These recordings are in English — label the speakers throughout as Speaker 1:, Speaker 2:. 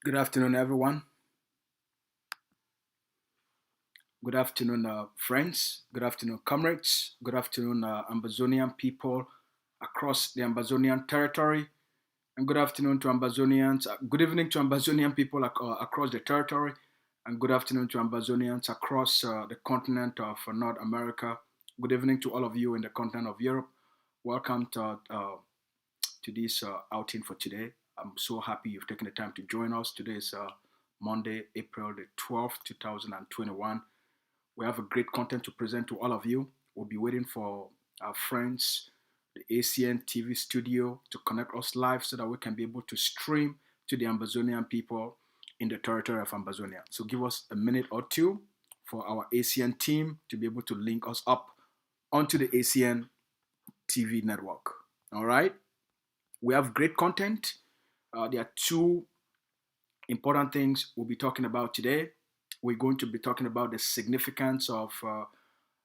Speaker 1: Good afternoon, everyone. Good afternoon, friends. Good afternoon, comrades. Good afternoon, Ambazonian people across the Ambazonian territory. And good afternoon to Ambazonians. Good evening to Ambazonian people across the territory. And good afternoon to Ambazonians across the continent of North America. Good evening to all of you in the continent of Europe. Welcome to this outing for today. I'm so happy you've taken the time to join us. Today is Monday, April the 12th, 2021. We have a great content to present to all of you. We'll be waiting for our friends, the ACN TV studio, to connect us live so that we can be able to stream to the Ambazonian people in the territory of Ambazonia. So give us a minute or two for our ACN team to be able to link us up onto the ACN TV network. All right. We have great content. There are two important things we'll be talking about today. We're going to be talking about the significance of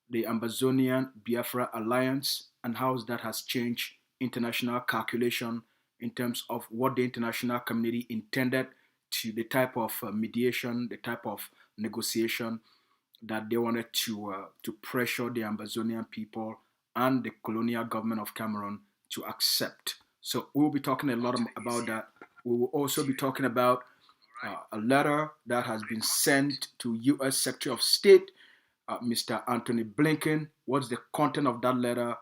Speaker 1: the Ambazonian Biafra Alliance and how that has changed international calculation in terms of what the international community intended to the type of mediation, the type of negotiation that they wanted to pressure the Ambazonian people and the colonial government of Cameroon to accept. So we will be talking a lot about that. We will also be talking about a letter that has been sent to U.S. Secretary of State, Mr. Anthony Blinken. What's the content of that letter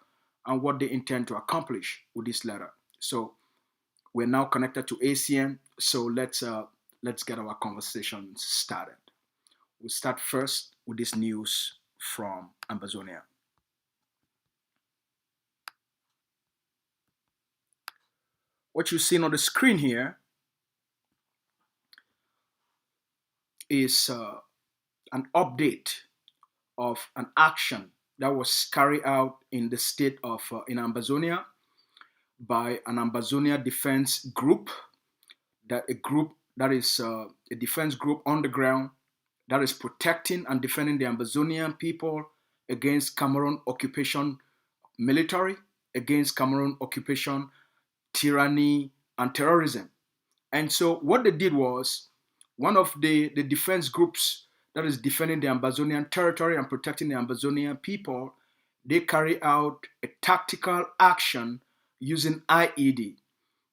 Speaker 1: and what they intend to accomplish with this letter? So we're now connected to ACN. So let's get our conversation started. We'll start first with this news from Ambazonia. What you're seeing on the screen here is an update of an action that was carried out in the state of in Ambazonia by an Ambazonia defense group, that a group that is a defense group on the ground that is protecting and defending the Ambazonian people against Cameroon occupation military, against Cameroon occupation, tyranny, and terrorism. And so what they did was one of the defense groups that is defending the Ambazonian territory and protecting the Ambazonian people, they carry out a tactical action using IED.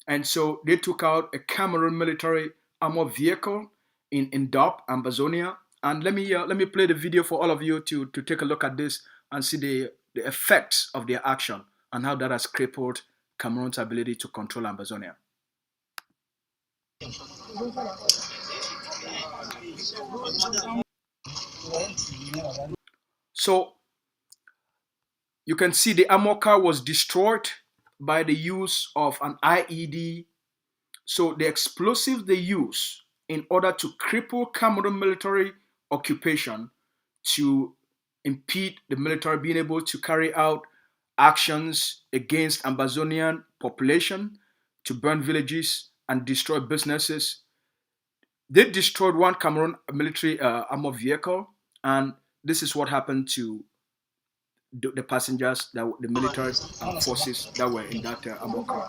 Speaker 1: And so they took out a Cameroon military armored vehicle in Dop, Ambazonia. And let me play the video for all of you to take a look at this and see the effects of their action and how that has crippled Cameroon's ability to control Ambazonia. So you can see the armor car was destroyed by the use of an IED. So the explosives they use in order to cripple Cameroon military occupation, to impede the military being able to carry out actions against Ambazonian population, to burn villages and destroy businesses. They destroyed one Cameroon military armored vehicle, and this is what happened to the passengers, that the military forces that were in that armored car.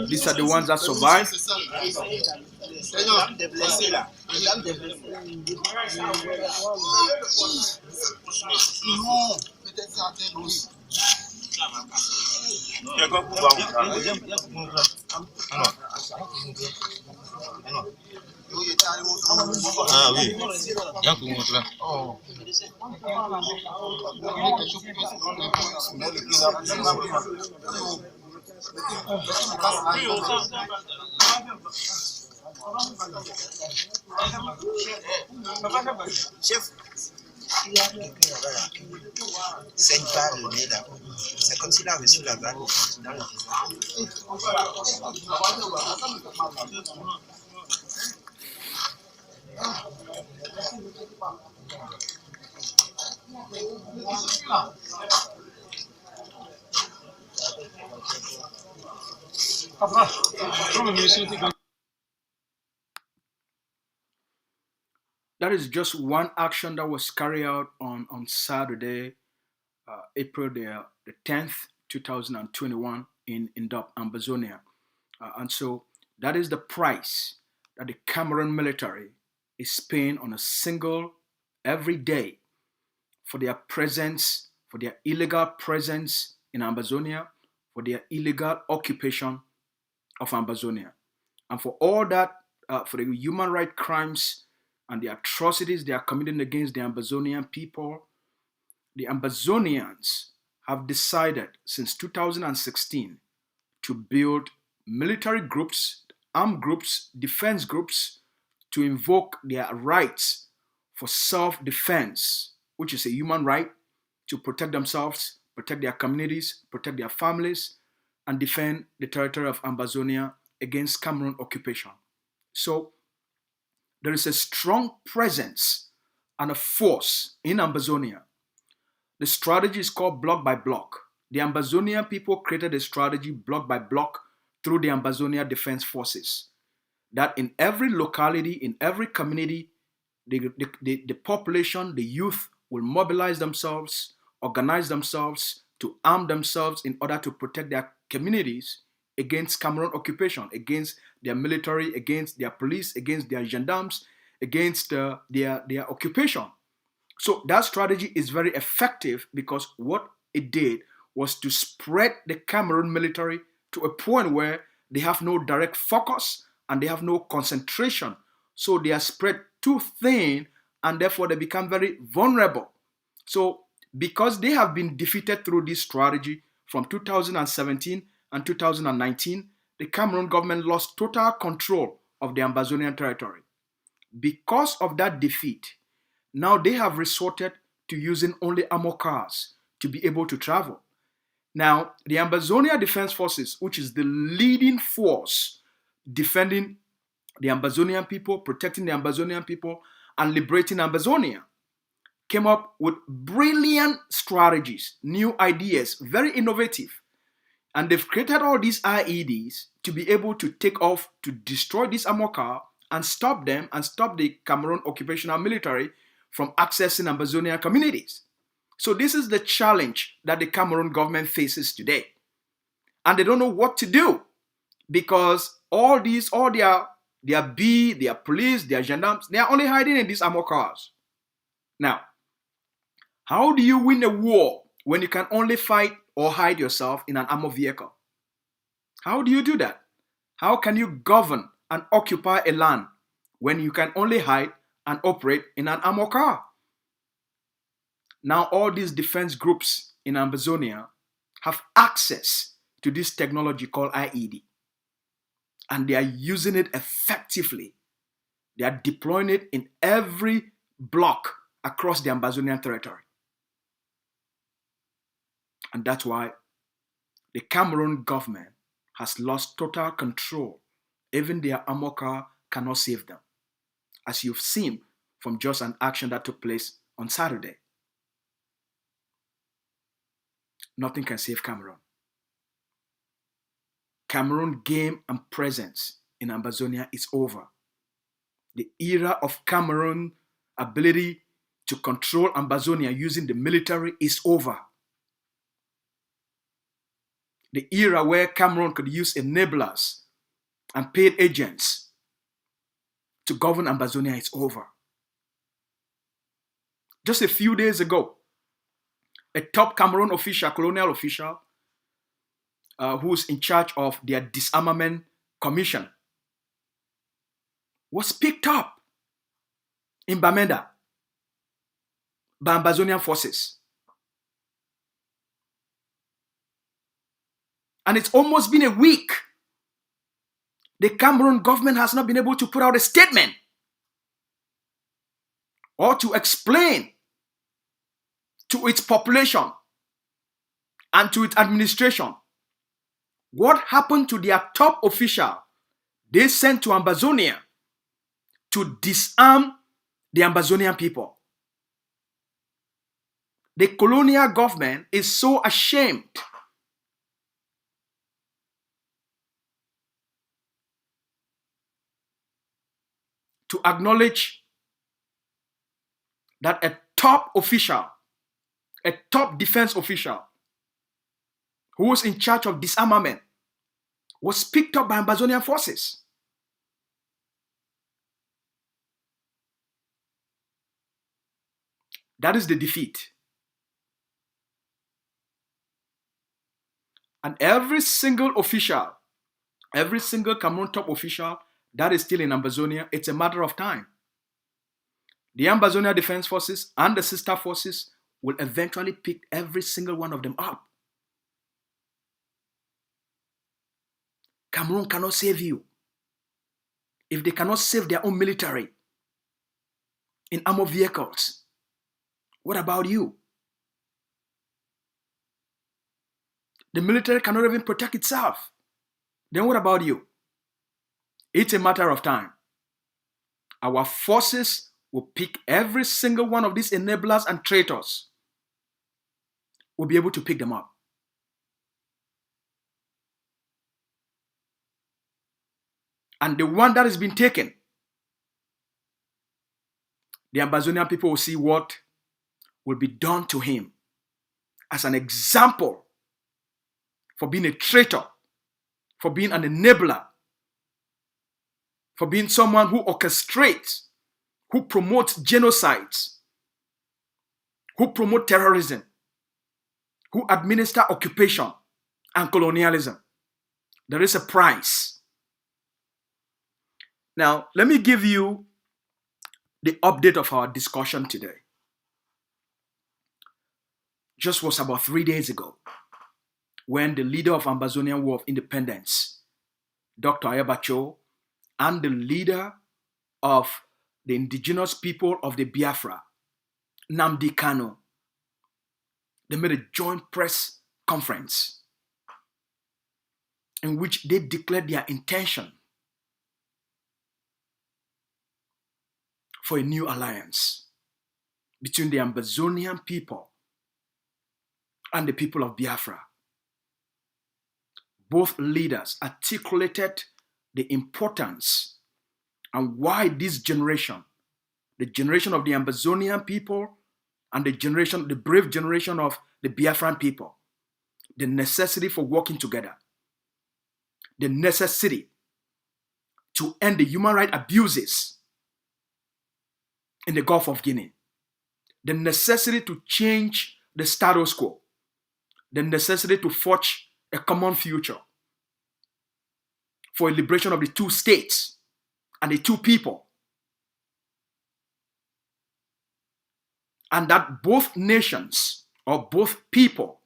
Speaker 1: These are the ones that survived.
Speaker 2: Ah oui, bien que vous là. Chef, c'est une balle née là. C'est comme s'il a reçu la balle dans le
Speaker 1: That is just one action that was carried out on Saturday, April the 10th, 2021 in Ambazonia. And so that is the price that the Cameroon military is paying on a single every day for their presence, for their illegal presence in Ambazonia, for their illegal occupation of Ambazonia. And for all that, for the human rights crimes and the atrocities they are committing against the Ambazonian people, the Ambazonians have decided since 2016 to build military groups, armed groups, defense groups to invoke their rights for self-defense, which is a human right to protect themselves, protect their communities, protect their families, and defend the territory of Ambazonia against Cameroon occupation. So there is a strong presence and a force in Ambazonia. The strategy is called block by block. The Ambazonian people created a strategy block by block through the Ambazonia Defense Forces. That in every locality, in every community, the population, the youth will mobilize themselves, organize themselves to arm themselves in order to protect their communities against Cameroon occupation, against their military, against their police, against their gendarmes, against their occupation. So that strategy is very effective because what it did was to spread the Cameroon military to a point where they have no direct focus and they have no concentration. So they are spread too thin and therefore they become very vulnerable. So because they have been defeated through this strategy from 2017 and 2019, the Cameroon government lost total control of the Ambazonian territory. Because of that defeat, now they have resorted to using only armored cars to be able to travel. Now, the Ambazonia Defense Forces, which is the leading force defending the Ambazonian people, protecting the Ambazonian people, and liberating Ambazonia, came up with brilliant strategies, new ideas, very innovative. And they've created all these IEDs to be able to take off to destroy this armored car and stop them and stop the Cameroon occupational military from accessing Ambazonian communities. So this is the challenge that the Cameroon government faces today. And they don't know what to do because all their B, their police, their gendarmes, they are only hiding in these armored cars. Now, how do you win a war when you can only fight or hide yourself in an armored vehicle? How do you do that? How can you govern and occupy a land when you can only hide and operate in an armored car? Now all these defense groups in Ambazonia have access to this technology called IED. And they are using it effectively. They are deploying it in every block across the Ambazonian territory. And that's why the Cameroon government has lost total control. Even their armored car cannot save them, as you've seen from just an action that took place on Saturday. Nothing can save Cameroon. Cameroon game and presence in Ambazonia is over. The era of Cameroon ability to control Ambazonia using the military is over. The era where Cameroon could use enablers and paid agents to govern Ambazonia is over. Just a few days ago, a top Cameroon official, colonial official, who's in charge of their disarmament commission, was picked up in Bamenda by Ambazonian forces. And it's almost been a week. The Cameroon government has not been able to put out a statement or to explain to its population and to its administration what happened to their top official they sent to Ambazonia to disarm the Ambazonian people. The colonial government is so ashamed to acknowledge that a top official, a top defense official who was in charge of disarmament was picked up by Ambazonian forces. That is the defeat. And every single official, every single Cameroon top official that is still in Ambazonia, it's a matter of time. The Ambazonia Defense Forces and the sister forces will eventually pick every single one of them up. Cameroon cannot save you. If they cannot save their own military in armored vehicles, what about you? The military cannot even protect itself. Then what about you? It's a matter of time. Our forces will pick every single one of these enablers and traitors. We'll be able to pick them up. And the one that has been taken, the Ambazonian people will see what will be done to him as an example for being a traitor, for being an enabler, for being someone who orchestrates, who promotes genocides, who promote terrorism, who administer occupation and colonialism. There is a price. Now, let me give you the update of our discussion today. Just was about 3 days ago when the leader of Ambazonian War of Independence, Dr. Ayabacho, and the leader of the indigenous people of the Biafra, Nnamdi Kanu, they made a joint press conference in which they declared their intention for a new alliance between the Ambazonian people and the people of Biafra. Both leaders articulated the importance and why this generation, the generation of the Ambazonian people and the brave generation of the Biafran people, the necessity for working together, the necessity to end the human rights abuses in the Golf of Guinea, the necessity to change the status quo, the necessity to forge a common future for a liberation of the two states and the two people. And that both nations or both people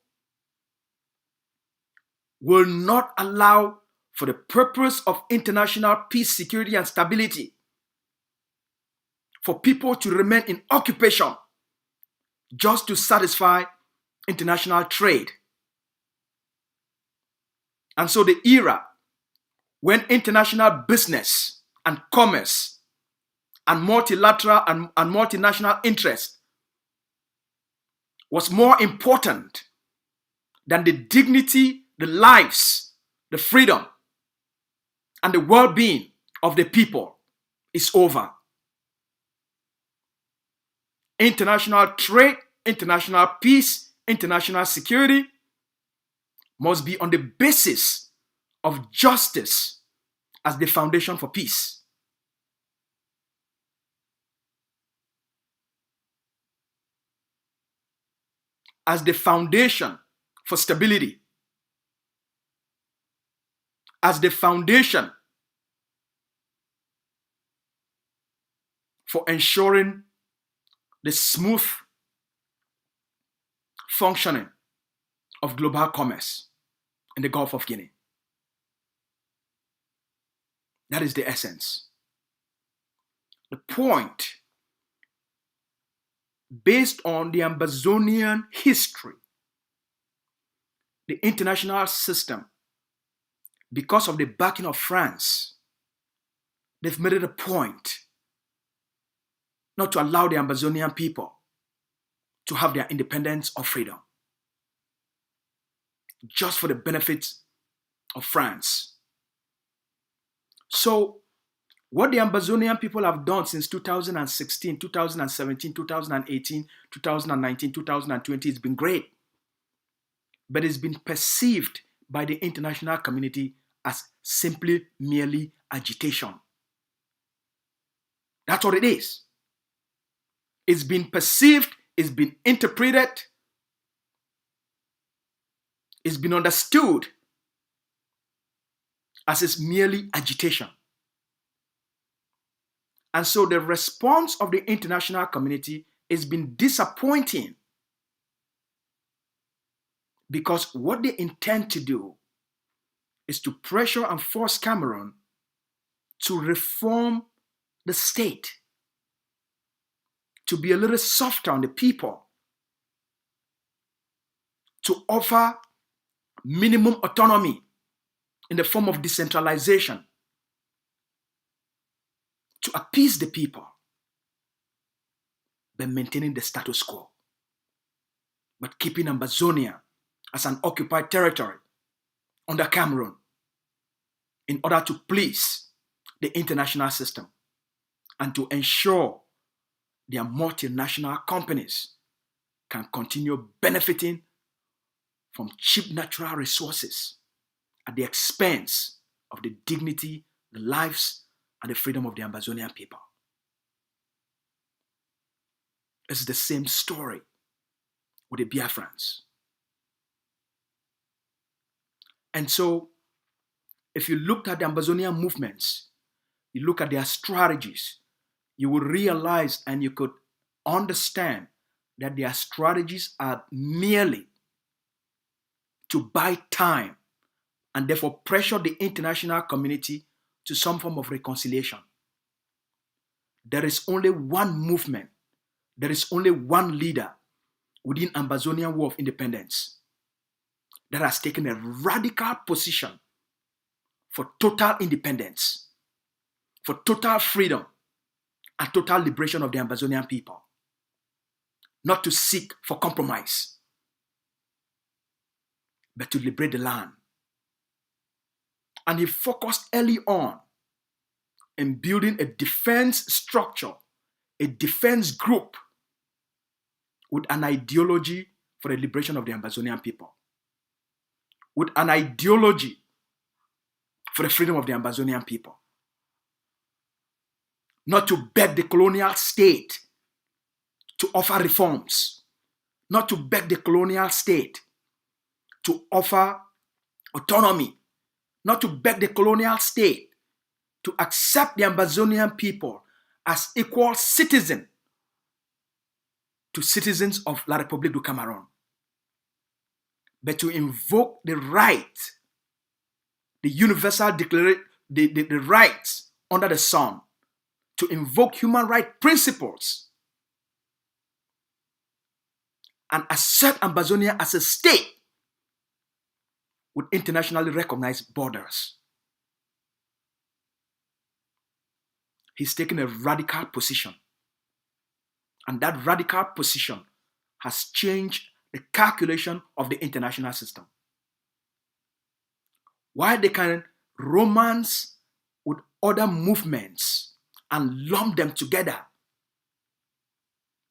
Speaker 1: will not allow, for the purpose of international peace, security, and stability, for people to remain in occupation just to satisfy international trade. And so the era when international business and commerce and multilateral and multinational interest was more important than the dignity, the lives, the freedom, and the well-being of the people is over. International trade, international peace, international security must be on the basis of justice as the foundation for peace. As the foundation for stability. As the foundation for ensuring the smooth functioning of global commerce in the Gulf of Guinea. That is the essence. The point, based on the Ambazonian history, the international system, because of the backing of France, they've made it a point not to allow the Ambazonian people to have their independence or freedom, just for the benefit of France. So What the Ambazonian people have done since 2016, 2017, 2018, 2019, 2020 has been great. But it's been perceived by the international community as simply merely agitation. That's what it is. It's been perceived, it's been interpreted, it's been understood as it's merely agitation. And so the response of the international community has been disappointing, because what they intend to do is to pressure and force Cameroon to reform the state, to be a little softer on the people, to offer minimum autonomy in the form of decentralization, to appease the people, by maintaining the status quo, but keeping Ambazonia as an occupied territory under Cameroon in order to please the international system and to ensure their multinational companies can continue benefiting from cheap natural resources at the expense of the dignity, the lives, and the freedom of the Ambazonian people. It's the same story with the Biafrans. And so, if you looked at the Ambazonian movements, you look at their strategies, you will realize and you could understand that their strategies are merely to buy time and therefore pressure the international community to some form of reconciliation. There is only one movement, there is only one leader within Ambazonian War of Independence that has taken a radical position for total independence, for total freedom, and total liberation of the Ambazonian people, not to seek for compromise, but to liberate the land. And he focused early on in building a defense structure, a defense group with an ideology for the liberation of the Ambazonian people, with an ideology for the freedom of the Ambazonian people. Not to beg the colonial state to offer reforms, not to beg the colonial state to offer autonomy, not to beg the colonial state to accept the Ambazonian people as equal citizens to citizens of La République du Cameroon, but to invoke the right, the universal declaration, the rights under the sun, to invoke human rights principles and assert Ambazonia as a state with internationally recognized borders. He's taken a radical position, and that radical position has changed the calculation of the international system. While they can romance with other movements and lump them together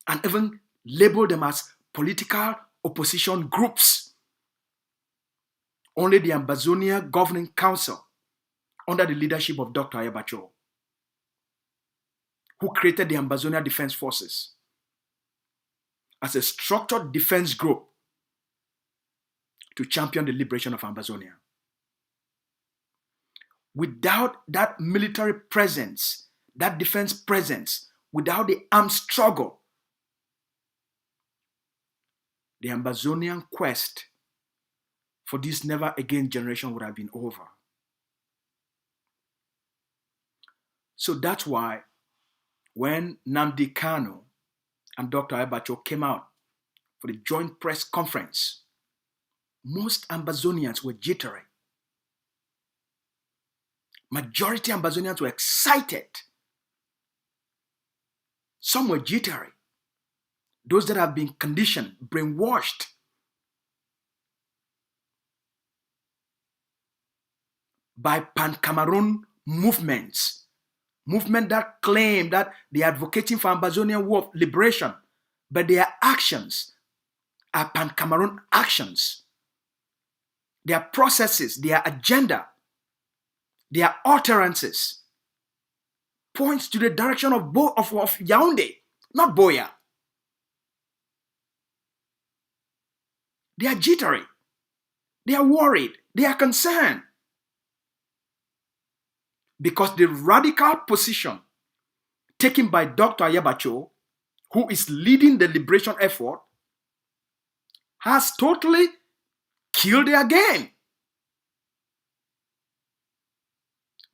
Speaker 1: and even label them as political opposition groups, only the Ambazonia Governing Council, under the leadership of Dr. Ayabacho, who created the Ambazonia Defense Forces as a structured defense group to champion the liberation of Ambazonia. Without that military presence, that defense presence, without the armed struggle, the Ambazonian quest for this never again generation would have been over. So that's why when Nnamdi Kanu and Dr. Ayabacho came out for the joint press conference, most Ambazonians were jittery. Majority Ambazonians were excited. Some were jittery. Those that have been conditioned, brainwashed by pan-Cameroon movements movement that claim that they are advocating for Ambazonian war of liberation, but their actions are pan-Cameroon actions. Their processes, their agenda, their utterances points to the direction of Yaoundé, not Boya. They are jittery. They are worried. They are concerned. Because the radical position taken by Dr. Ayabacho, who is leading the liberation effort, has totally killed their game.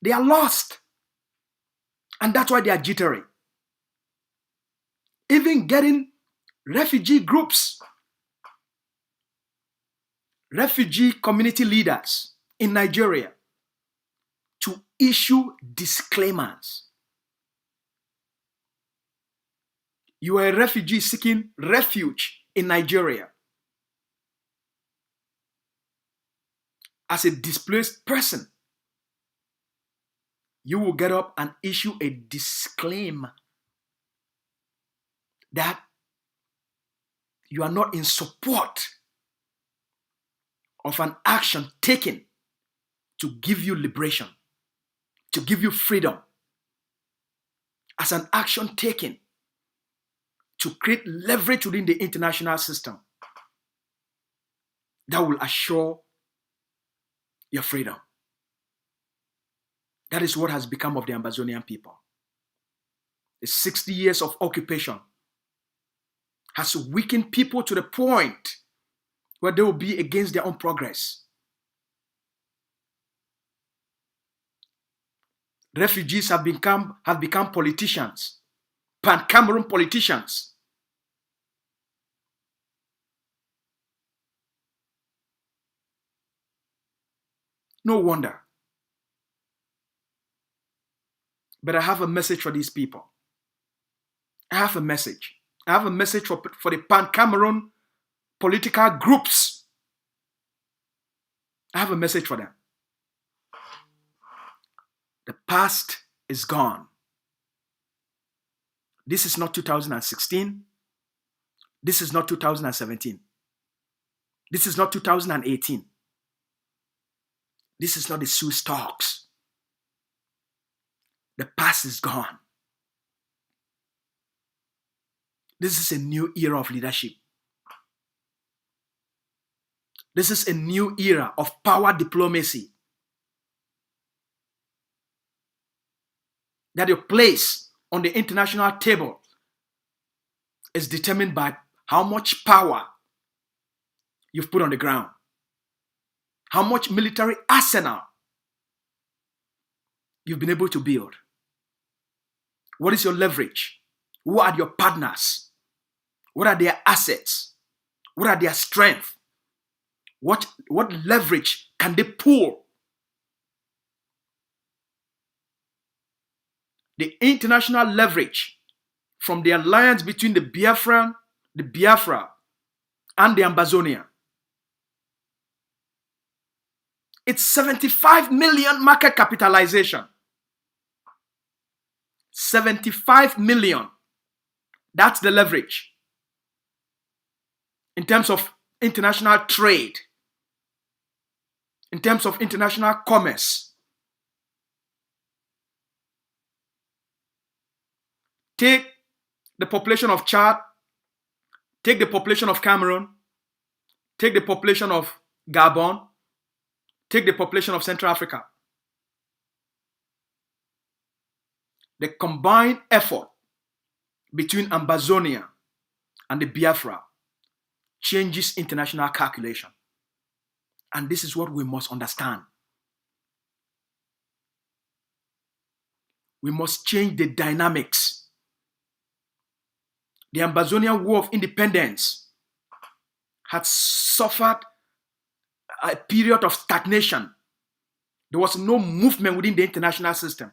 Speaker 1: They are lost. And that's why they are jittery. Even getting refugee groups, refugee community leaders in Nigeria to issue disclaimers. You are a refugee seeking refuge in Nigeria. As a displaced person, you will get up and issue a disclaimer that you are not in support of an action taken to give you liberation, to give you freedom, as an action taken to create leverage within the international system that will assure your freedom. That is what has become of the Ambazonian people. The 60 years of occupation has weakened people to the point where they will be against their own progress. Refugees have become politicians, pan-Cameroon politicians. No wonder. But I have a message for these people. I have a message. I have a message for the pan-Cameroon political groups. I have a message for them. The past is gone. This is not 2016. This is not 2017. This is not 2018. This is not the Swiss talks. The past is gone. This is a new era of leadership. This is a new era of power diplomacy. That your place on the international table is determined by how much power you've put on the ground, how much military arsenal you've been able to build. What is your leverage? Who are your partners? What are their assets? What are their strengths? What leverage can they pull? The international leverage from the alliance between the Biafra, and the Ambazonia. It's 75 million market capitalization. 75 million. That's the leverage. In terms of international trade, in terms of international commerce. Take the population of Chad, take the population of Cameroon, take the population of Gabon, take the population of Central Africa. The combined effort between Ambazonia and the Biafra changes international calculation. And this is what we must understand. We must change the dynamics. The Ambazonian War of Independence had suffered a period of stagnation. There was no movement within the international system.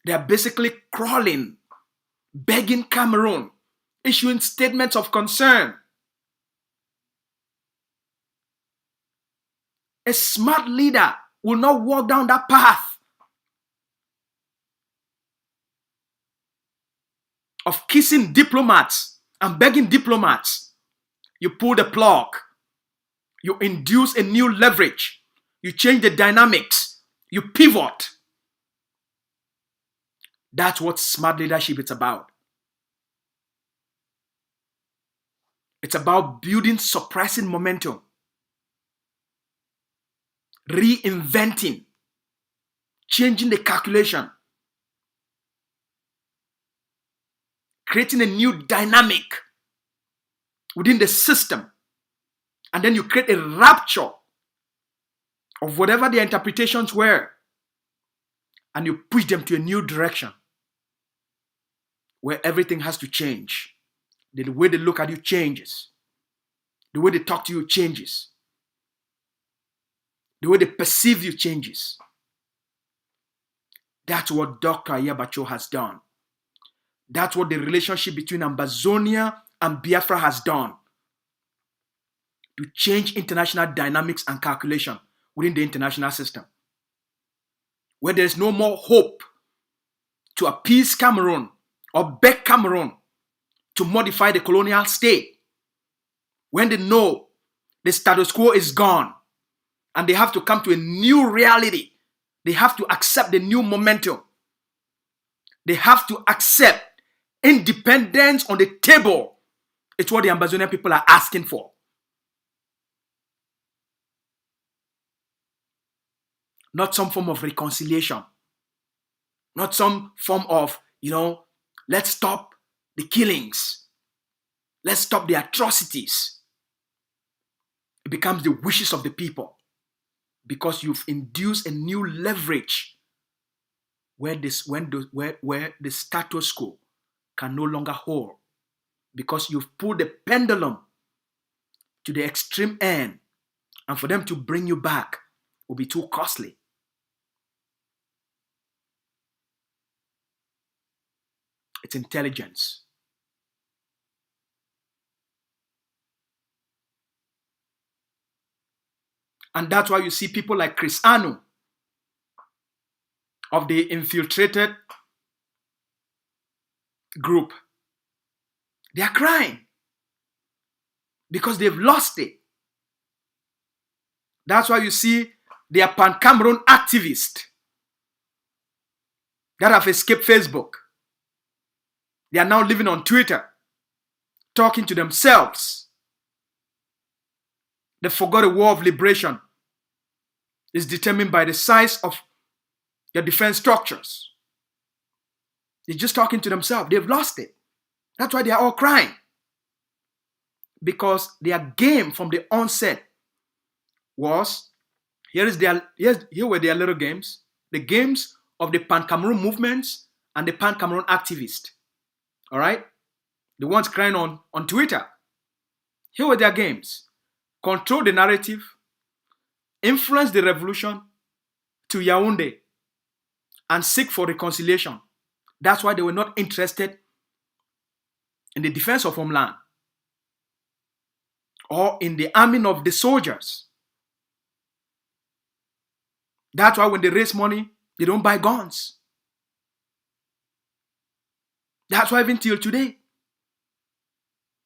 Speaker 1: They are basically crawling, begging Cameroon, issuing statements of concern. A smart leader will not walk down that path of kissing diplomats and begging diplomats. You pull the plug. You induce a new leverage. You change the dynamics. You pivot. That's what smart leadership is about. It's about building suppressing momentum, reinventing, changing the calculation, creating a new dynamic within the system. And then you create a rapture of whatever their interpretations were, and you push them to a new direction where everything has to change. The way they look at you changes. The way they talk to you changes. The way they perceive you changes. That's what Dr. Ayabacho has done. That's what the relationship between Ambazonia and Biafra has done. To change international dynamics and calculation within the international system. Where there's no more hope to appease Cameroon or beg Cameroon to modify the colonial state. When they know the status quo is gone and they have to come to a new reality, they have to accept the new momentum. They have to accept independence on the table. It's what the Ambazonian people are asking for. Not some form of reconciliation. Not some form of, let's stop the killings. Let's stop the atrocities. It becomes the wishes of the people because you've induced a new leverage where the status quo can no longer hold because you've pulled the pendulum to the extreme end, and for them to bring you back will be too costly. It's intelligence. And that's why you see people like Chris Anu of the infiltrated group. They are crying because they've lost it. That's why you see they are Pan-Cameroon activists that have escaped Facebook. They are now living on Twitter, talking to themselves. They forgot a war of liberation is determined by the size of your defense structures. They're just talking to themselves. They've lost it. That's why they are all crying. Because their game from the onset was, here were their little games. The games of the Pan-Cameroon movements and the Pan-Cameroon activists. All right? The ones crying on Twitter. Here were their games. Control the narrative, influence the revolution to Yaoundé, and seek for reconciliation. That's why they were not interested in the defense of homeland or in the arming of the soldiers. That's why when they raise money, they don't buy guns. That's why even till today,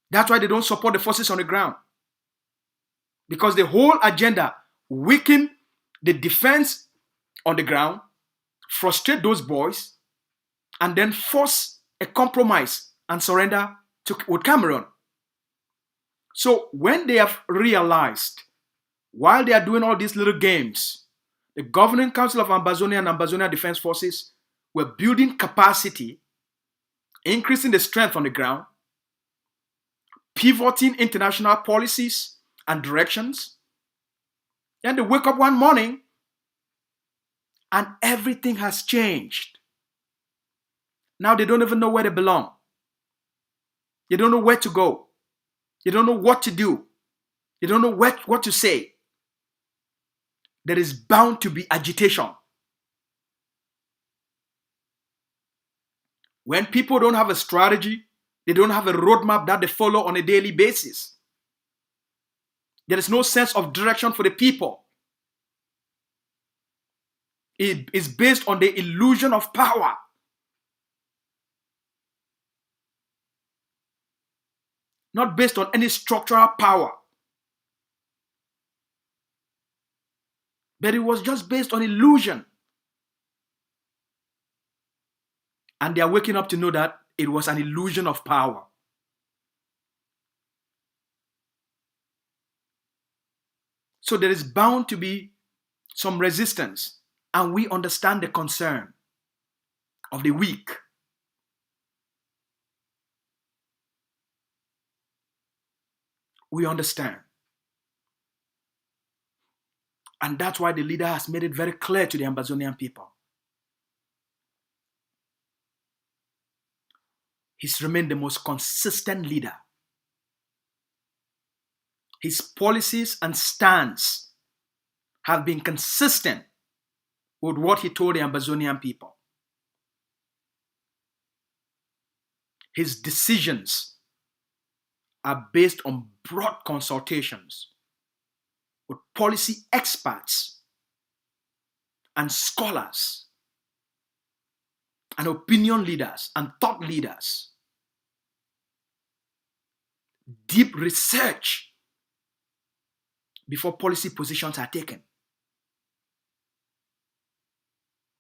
Speaker 1: that's why they don't support the forces on the ground. Because the whole agenda weaken the defense on the ground, frustrate those boys, and then force a compromise and surrender with Cameroon. So when they have realized, while they are doing all these little games, the Governing Council of Ambazonia and Ambazonia Defense Forces were building capacity, increasing the strength on the ground, pivoting international policies and directions. Then they wake up one morning and everything has changed. Now they don't even know where they belong. They don't know where to go. They don't know what to do. They don't know what to say. There is bound to be agitation. When people don't have a strategy, they don't have a roadmap that they follow on a daily basis. There is no sense of direction for the people. It is based on the illusion of power. not based on any structural power, but it was just based on illusion. And they are waking up to know that it was an illusion of power. So there is bound to be some resistance, and we understand the concern of the weak. We understand. And that's why the leader has made it very clear to the Ambazonian people. He's remained the most consistent leader. His policies and stance have been consistent with what he told the Ambazonian people. His decisions are based on broad consultations with policy experts and scholars and opinion leaders and thought leaders. Deep research before policy positions are taken,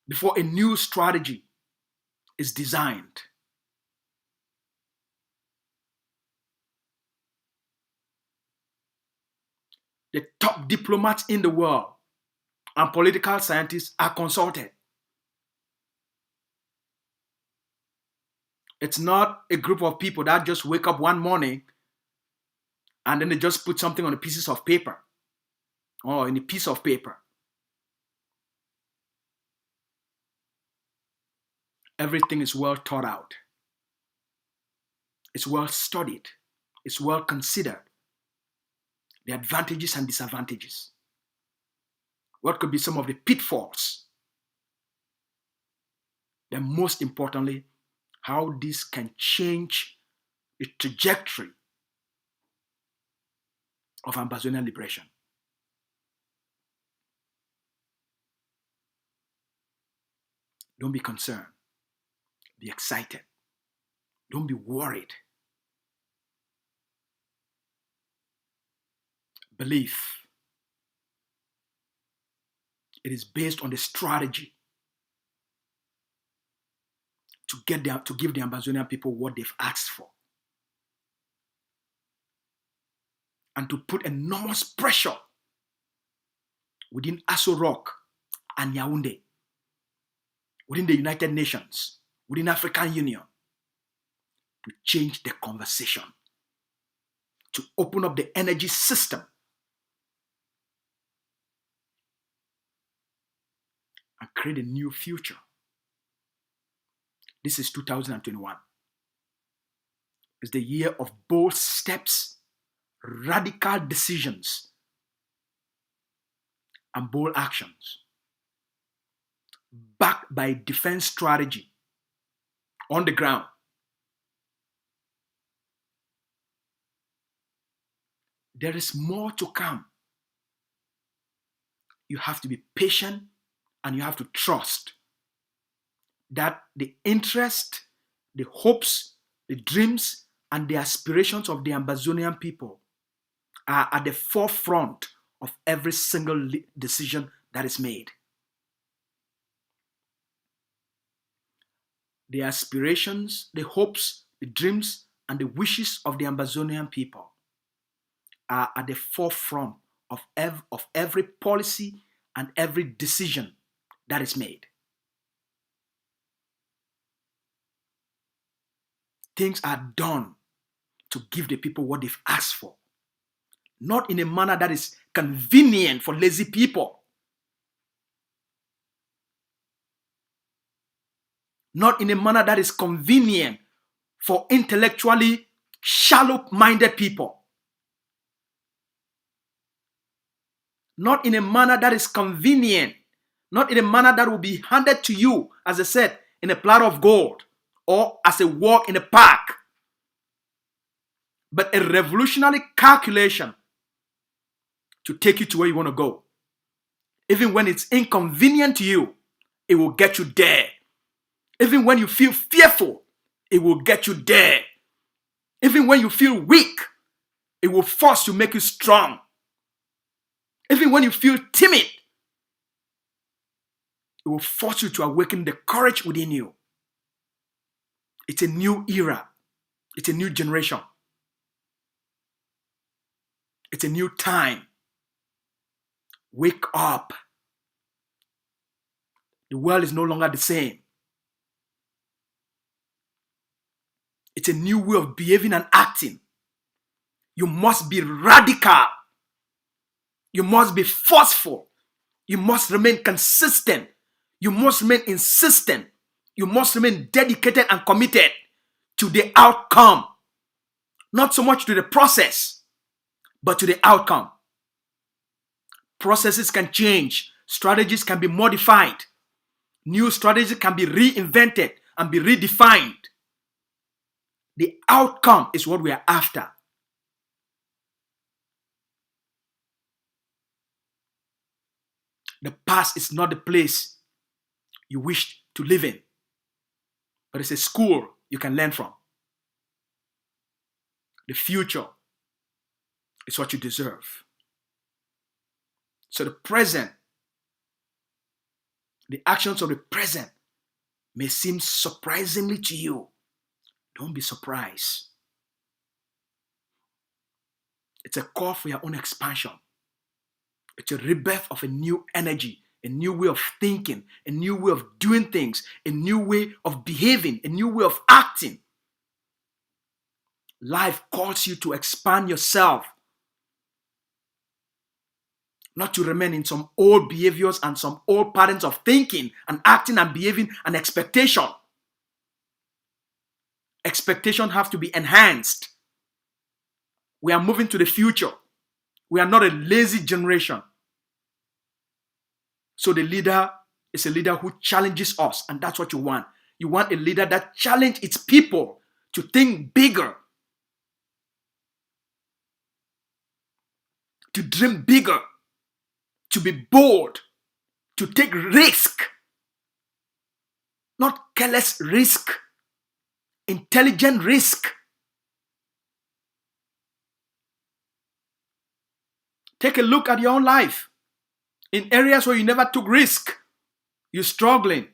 Speaker 1: before a new strategy is designed. The top diplomats in the world and political scientists are consulted. It's not a group of people that just wake up one morning and then they just put something on a piece of paper or in a piece of paper. Everything is well thought out. It's well studied. It's well considered. The advantages and disadvantages. What could be some of the pitfalls? Then most importantly, how this can change the trajectory of Ambazonian liberation. Don't be concerned. Be excited. Don't be worried. Believe. It is based on the strategy to give the Ambazonian people what they've asked for. And to put enormous pressure within Aso Rock and Yaoundé, within the United Nations, within African Union, to change the conversation, to open up the energy system, and create a new future. This is 2021. It's the year of bold steps, radical decisions, and bold actions, backed by defense strategy on the ground. There is more to come. You have to be patient and you have to trust that the interest, the hopes, the dreams, and the aspirations of the Ambazonian people are at the forefront of every single decision that is made. The aspirations, the hopes, the dreams, and the wishes of the Ambazonian people are at the forefront of every policy and every decision that is made. Things are done to give the people what they've asked for, not in a manner that is convenient for lazy people, not in a manner that is convenient for intellectually shallow-minded people, not in a manner that is convenient, not in a manner that will be handed to you, as I said, in a platter of gold or as a walk in a park, but a revolutionary calculation to take you to where you want to go. Even when it's inconvenient to you, it will get you there. Even when you feel fearful, it will get you there. Even when you feel weak, it will force to make you strong. Even when you feel timid, it will force you to awaken the courage within you. It's a new era. It's a new generation. It's a new time. Wake up. The world is no longer the same. It's a new way of behaving and acting. You must be radical. You must be forceful. You must remain consistent. You must remain insistent. You must remain dedicated and committed to the outcome. Not so much to the process, but to the outcome. Processes can change. Strategies can be modified. New strategies can be reinvented and be redefined. The outcome is what we are after. The past is not the place you wish to live in, but it's a school you can learn from. The future is what you deserve. So the present, the actions of the present may seem surprisingly to you. Don't be surprised. It's a call for your own expansion. It's a rebirth of a new energy, a new way of thinking, a new way of doing things, a new way of behaving, a new way of acting. Life calls you to expand yourself, not to remain in some old behaviors and some old patterns of thinking and acting and behaving and expectation. Expectation have to be enhanced. We are moving to the future. We are not a lazy generation. So the leader is a leader who challenges us, and that's what you want. You want a leader that challenges its people to think bigger, to dream bigger, to be bold, to take risk. Not careless risk, intelligent risk. Take a look at your own life. In areas where you never took risk, you're struggling.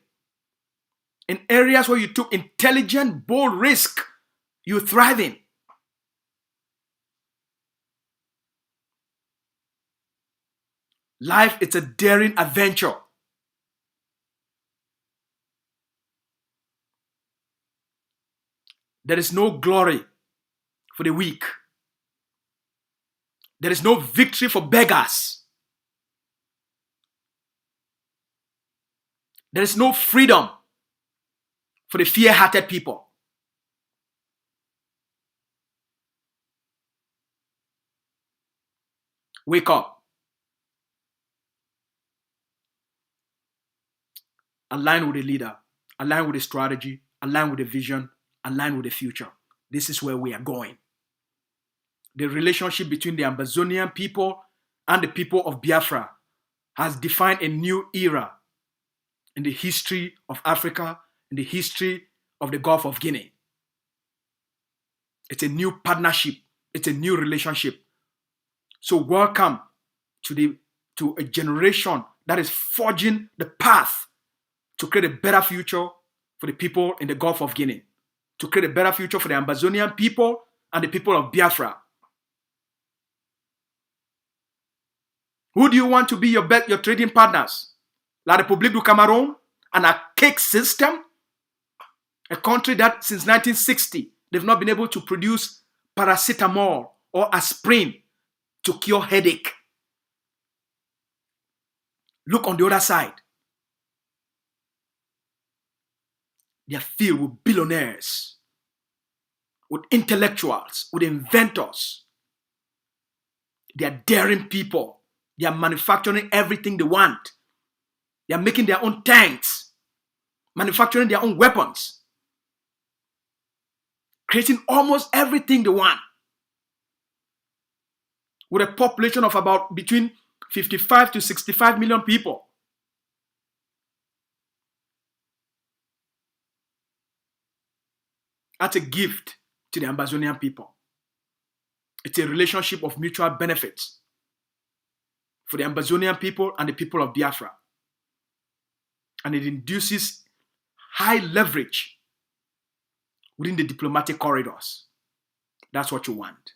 Speaker 1: In areas where you took intelligent, bold risk, you're thriving. Life is a daring adventure. There is no glory for the weak. There is no victory for beggars. There is no freedom for the fear-hearted people. Wake up. Align with the leader. Align with the strategy. Align with the vision. Align with the future. This is where we are going. The relationship between the Ambazonian people and the people of Biafra has defined a new era in the history of Africa, in the history of the Golf of Guinea. It's a new partnership. It's a new relationship. So welcome to a generation that is forging the path to create a better future for the people in the Golf of Guinea, to create a better future for the Ambazonian people and the people of Biafra. Who do you want to be your trading partners? La République du Cameroon, an archaic system, a country that since 1960, they've not been able to produce paracetamol or aspirin to cure headache. Look on the other side. They are filled with billionaires, with intellectuals, with inventors. They are daring people. They are manufacturing everything they want. They are making their own tanks, manufacturing their own weapons, creating almost everything they want. With a population of about between 55 to 65 million people. That's a gift to the Ambazonian people. It's a relationship of mutual benefits for the Ambazonian people and the people of Biafra. And it induces high leverage within the diplomatic corridors. That's what you want.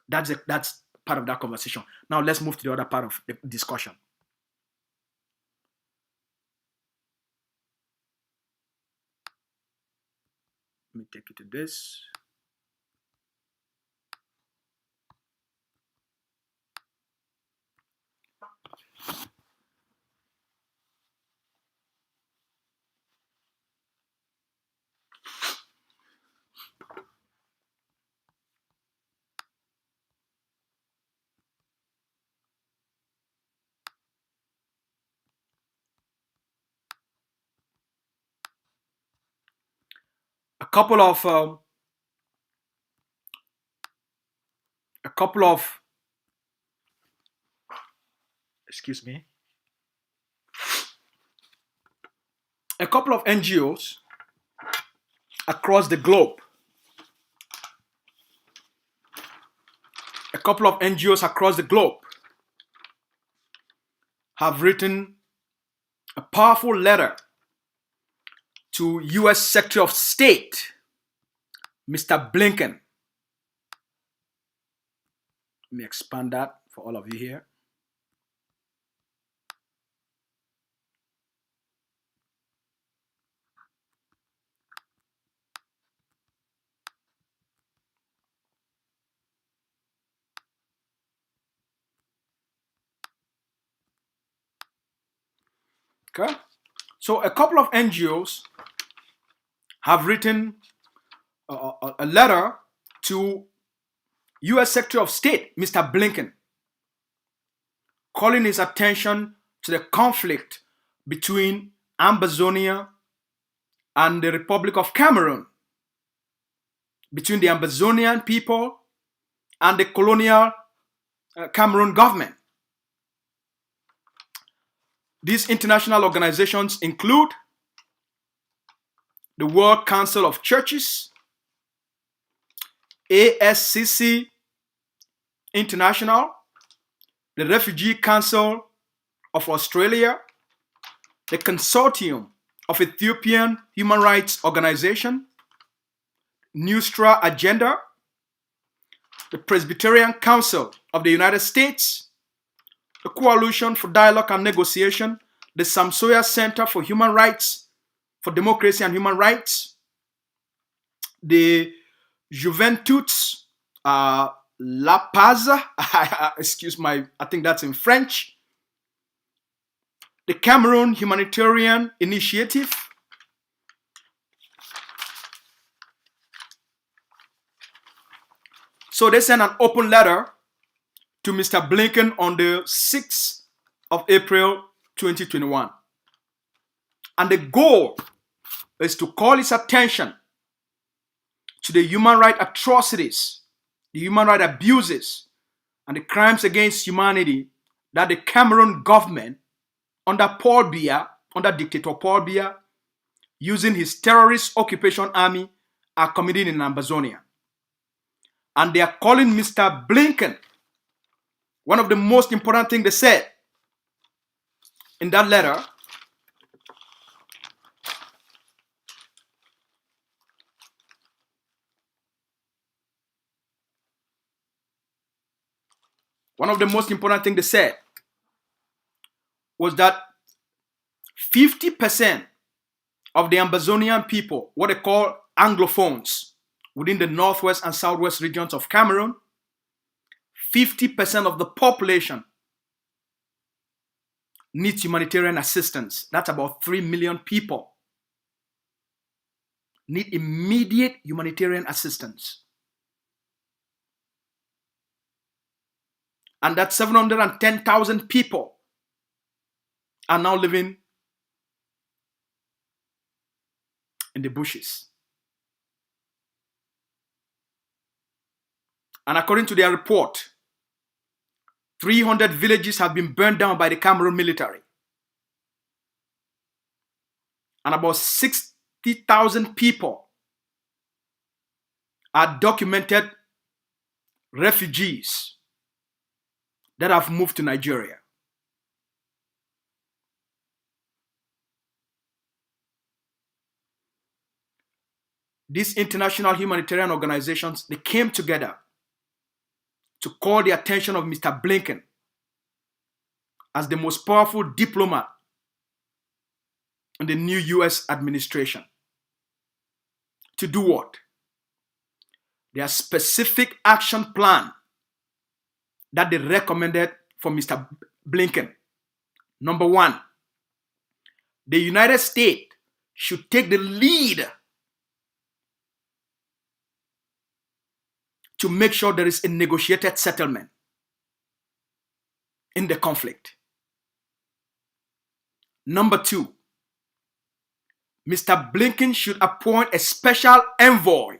Speaker 1: That's part of that conversation. Now let's move to the other part of the discussion. Let me take you to this. A couple of excuse me, a couple of NGOs across the globe, have written a powerful letter to U.S. Secretary of State, Mr. Blinken. Let me expand that for all of you here. Okay, so a couple of NGOs have written a letter to U.S. Secretary of State, Mr. Blinken, calling his attention to the conflict between Ambazonia and the Republic of Cameroon, between the Ambazonian people and the colonial Cameroon government. These international organizations include the World Council of Churches, ASCC International, the Refugee Council of Australia, the Consortium of Ethiopian Human Rights Organization, Nustra Agenda, the Presbyterian Council of the United States, the Coalition for Dialogue and Negotiation, the Samsoya Center for Human Rights, for Democracy and Human Rights, the Juventudes La Paz, excuse my, I think that's in French, the Cameroon Humanitarian Initiative, so they sent an open letter to Mr. Blinken on the 6th of April 2021. And the goal is to call his attention to the human rights atrocities, the human rights abuses, and the crimes against humanity that the Cameroon government under Paul Biya, under dictator Paul Biya, using his terrorist occupation army, are committing in Ambazonia. And they are calling Mr. Blinken. One of the most important things they said in that letter was that 50% of the Ambazonian people, what they call Anglophones, within the northwest and southwest regions of Cameroon, 50% of the population needs humanitarian assistance. That's about 3 million people need immediate humanitarian assistance. And that 710,000 people are now living in the bushes. And according to their report, 300 villages have been burned down by the Cameroon military. And about 60,000 people are documented refugees that have moved to Nigeria. These international humanitarian organizations, they came together to call the attention of Mr. Blinken as the most powerful diplomat in the new US administration. To do what? Their specific action plan that they recommended for Mr. Blinken. Number one, the United States should take the lead to make sure there is a negotiated settlement in the conflict. Number two, Mr. Blinken should appoint a special envoy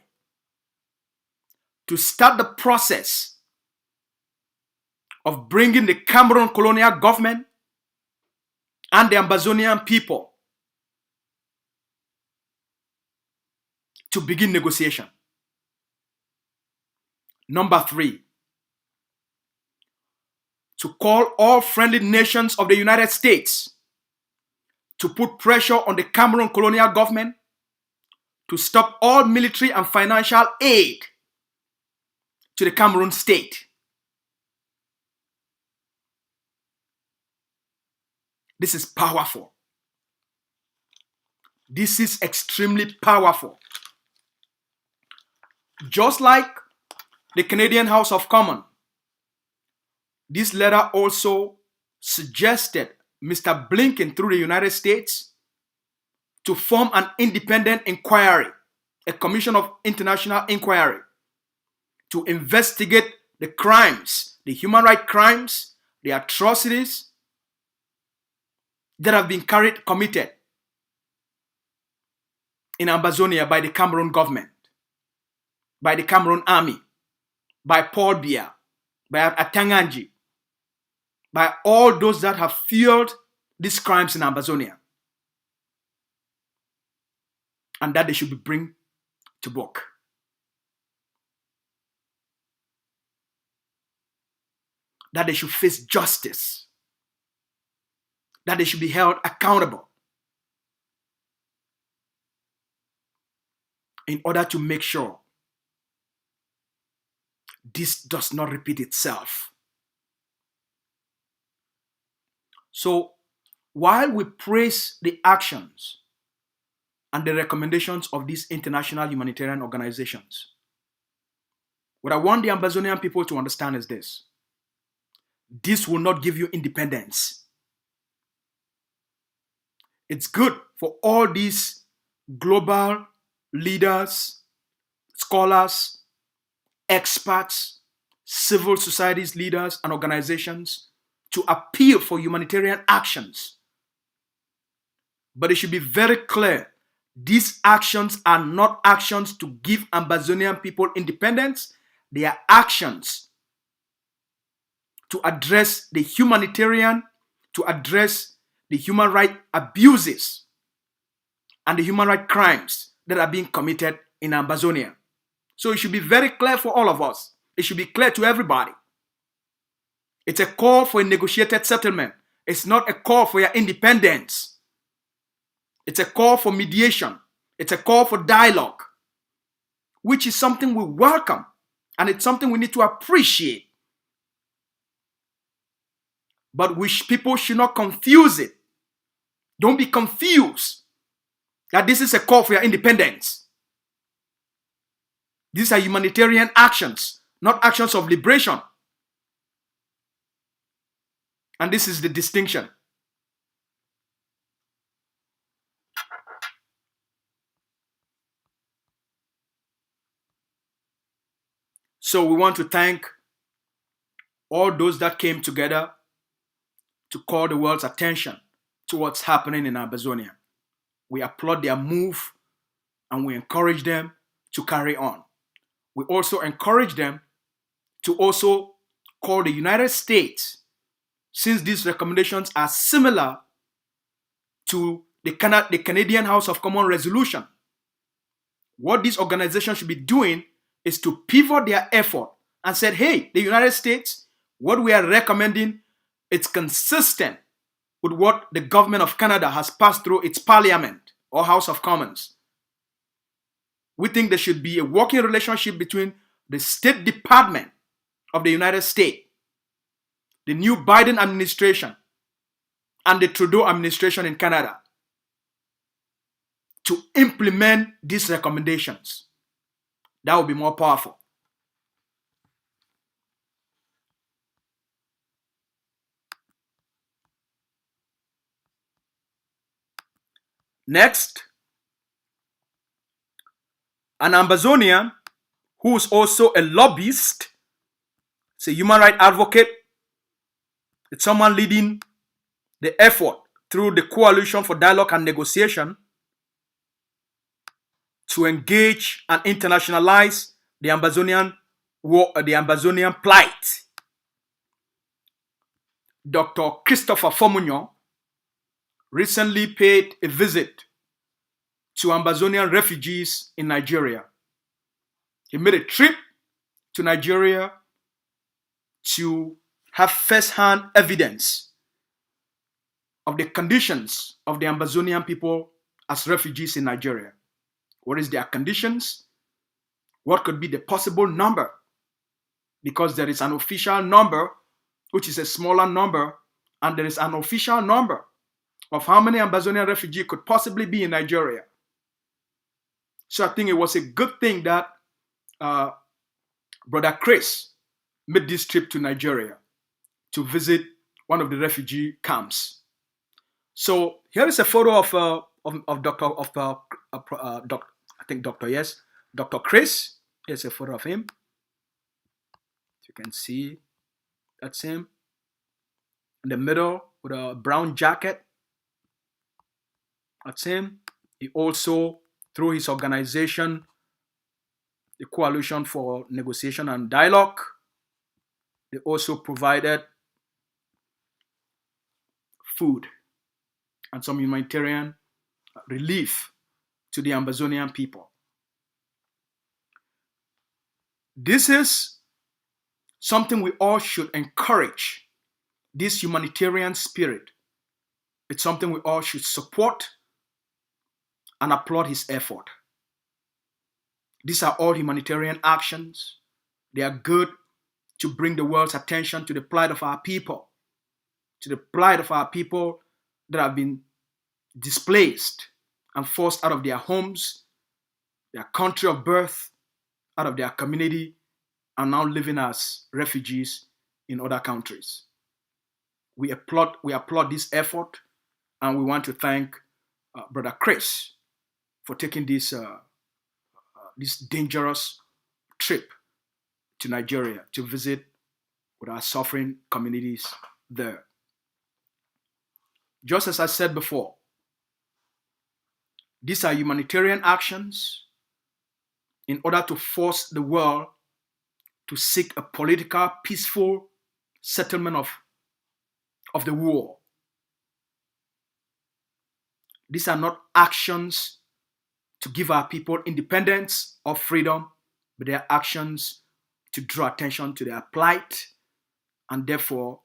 Speaker 1: to start the process of bringing the Cameroon colonial government and the Ambazonian people to begin negotiation. Number three, to call all friendly nations of the United States to put pressure on the Cameroon colonial government to stop all military and financial aid to the Cameroon state. This is powerful. This is extremely powerful. Just like the Canadian House of Commons, this letter also suggested Mr. Blinken through the United States to form an independent inquiry, a commission of international inquiry, to investigate the crimes, the human rights crimes, the atrocities that have been committed in Ambazonia by the Cameroon government, by the Cameroon army, by Paul Biya, by Atanganji, by all those that have fueled these crimes in Ambazonia, and that they should be brought to book. That they should face justice, that they should be held accountable in order to make sure this does not repeat itself. So, while we praise the actions and the recommendations of these international humanitarian organizations, what I want the Ambazonian people to understand is this: this will not give you independence. It's good for all these global leaders, scholars, experts, civil societies leaders, and organizations to appeal for humanitarian actions. But it should be very clear, these actions are not actions to give Ambazonian people independence. They are actions to address the humanitarian, to address the human rights abuses and the human rights crimes that are being committed in Ambazonia. So it should be very clear for all of us. It should be clear to everybody. It's a call for a negotiated settlement. It's not a call for your independence. It's a call for mediation. It's a call for dialogue, which is something we welcome, and it's something we need to appreciate. But people should not confuse it. Don't be confused that this is a call for your independence. These are humanitarian actions, not actions of liberation. And this is the distinction. So we want to thank all those that came together to call the world's attention to what's happening in Ambazonia. We applaud their move and we encourage them to carry on. We also encourage them to also call the United States, since these recommendations are similar to the Canadian House of Commons resolution. What these organizations should be doing is to pivot their effort and said, hey, the United States, what we are recommending, it's consistent with what the government of Canada has passed through its parliament or House of Commons. We think there should be a working relationship between the State Department of the United States, the new Biden administration, and the Trudeau administration in Canada to implement these recommendations. That would be more powerful. Next, an Ambazonian who is also a lobbyist, it's a human rights advocate, it's someone leading the effort through the Coalition for Dialogue and Negotiation to engage and internationalize the Ambazonian war, the Ambazonian plight. Dr. Christopher Fomunyo recently paid a visit to Ambazonian refugees in Nigeria. He made a trip to Nigeria to have first-hand evidence of the conditions of the Ambazonian people as refugees in Nigeria. What is their conditions? What could be the possible number? Because there is an official number, which is a smaller number, and there is an official number of how many Ambazonian refugees could possibly be in Nigeria. So I think it was a good thing that Brother Chris made this trip to Nigeria to visit one of the refugee camps. So here is a photo of Dr. Chris. Here's a photo of him. You can see that's him in the middle with a brown jacket. That's him. He also, through his organization, the Coalition for Negotiation and Dialogue, they also provided food and some humanitarian relief to the Ambazonian people. This is something we all should encourage, this humanitarian spirit. It's something we all should support and applaud his effort. These are all humanitarian actions. They are good to bring the world's attention to the plight of our people, to the plight of our people that have been displaced and forced out of their homes, their country of birth, out of their community, and now living as refugees in other countries. We applaud this effort, and we want to thank Brother Chris for taking this dangerous trip to Nigeria to visit with our suffering communities there. Just as I said before, these are humanitarian actions in order to force the world to seek a political, peaceful settlement of the war. These are not actions to give our people independence or freedom, but they are actions to draw attention to their plight and therefore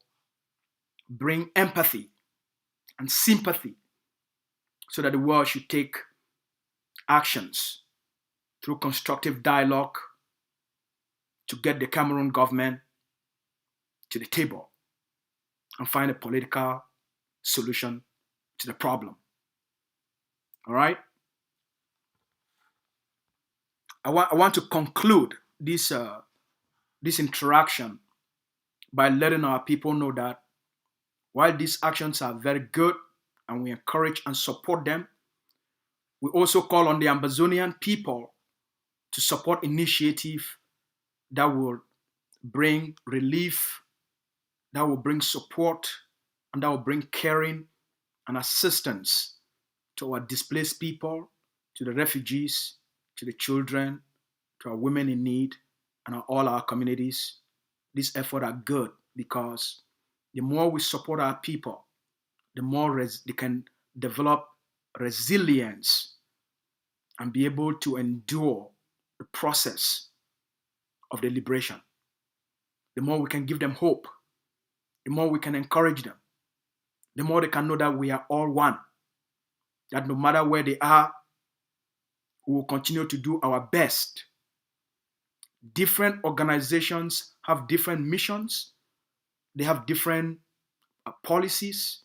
Speaker 1: bring empathy and sympathy so that the world should take actions through constructive dialogue to get the Cameroon government to the table and find a political solution to the problem. All right? I want to conclude this interaction by letting our people know that while these actions are very good and we encourage and support them, we also call on the Ambazonian people to support initiatives that will bring relief, that will bring support, and that will bring caring and assistance to our displaced people, to the refugees, to the children, to our women in need, and all our communities. These efforts are good because the more we support our people, the more they can develop resilience and be able to endure the process of the liberation. The more we can give them hope, the more we can encourage them, the more they can know that we are all one, that no matter where they are, we will continue to do our best. Different organizations have different missions, they have different policies,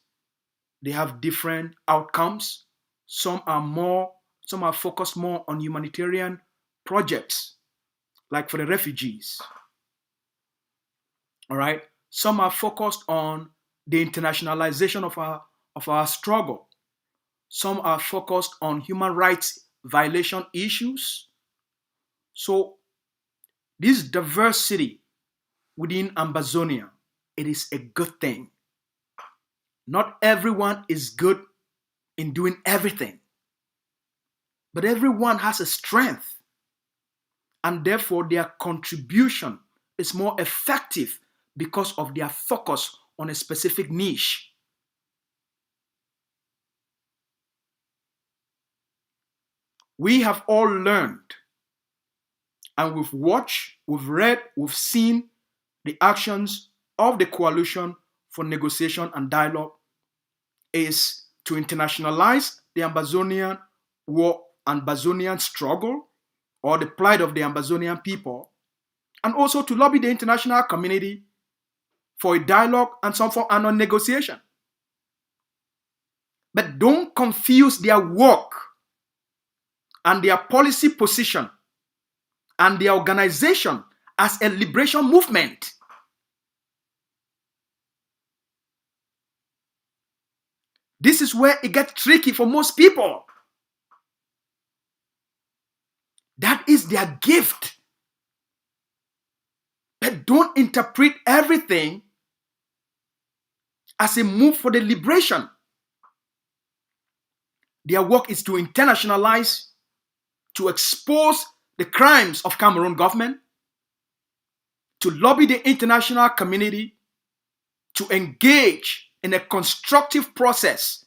Speaker 1: they have different outcomes. Some are focused more on humanitarian projects, like for the refugees. All right. Some are focused on the internationalization of our struggle. Some are focused on human rights violation issues. So this diversity within Ambazonia, it is a good thing. Not everyone is good in doing everything, but everyone has a strength, and therefore their contribution is more effective because of their focus on a specific niche. We have all learned, and we've watched, we've read, we've seen the actions of the Coalition for Negotiation and Dialogue is to internationalize the Ambazonian war, Ambazonian struggle, or the plight of the Ambazonian people, and also to lobby the international community for a dialogue and some form of negotiation. But don't confuse their work and their policy position and their organization as a liberation movement. This is where it gets tricky for most people. That is their gift. But don't interpret everything as a move for the liberation. Their work is to internationalize, to expose the crimes of Cameroon government, to lobby the international community, to engage in a constructive process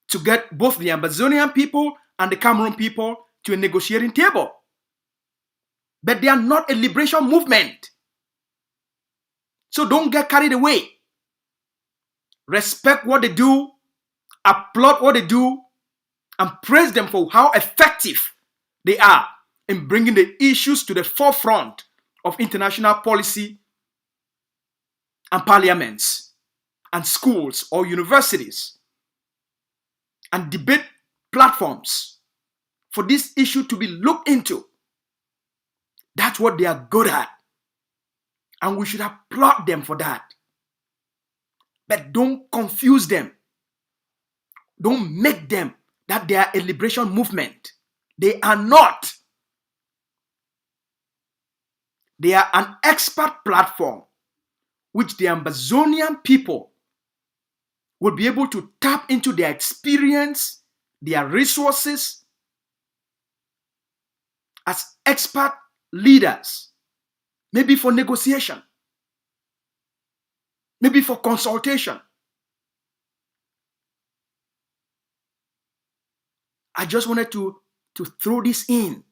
Speaker 1: to get both the Ambazonian people and the Cameroon people to a negotiating table. But they are not a liberation movement. So don't get carried away. Respect what they do, applaud what they do, and praise them for how effective they are in bringing the issues to the forefront of international policy and parliaments and schools or universities and debate platforms for this issue to be looked into. That's what they are good at. And we should applaud them for that. But don't confuse them. Don't make them that they are a liberation movement. They are not. They are an expert platform which the Ambazonian people will be able to tap into their experience, their resources as expert leaders, maybe for negotiation, maybe for consultation. I just wanted to throw this in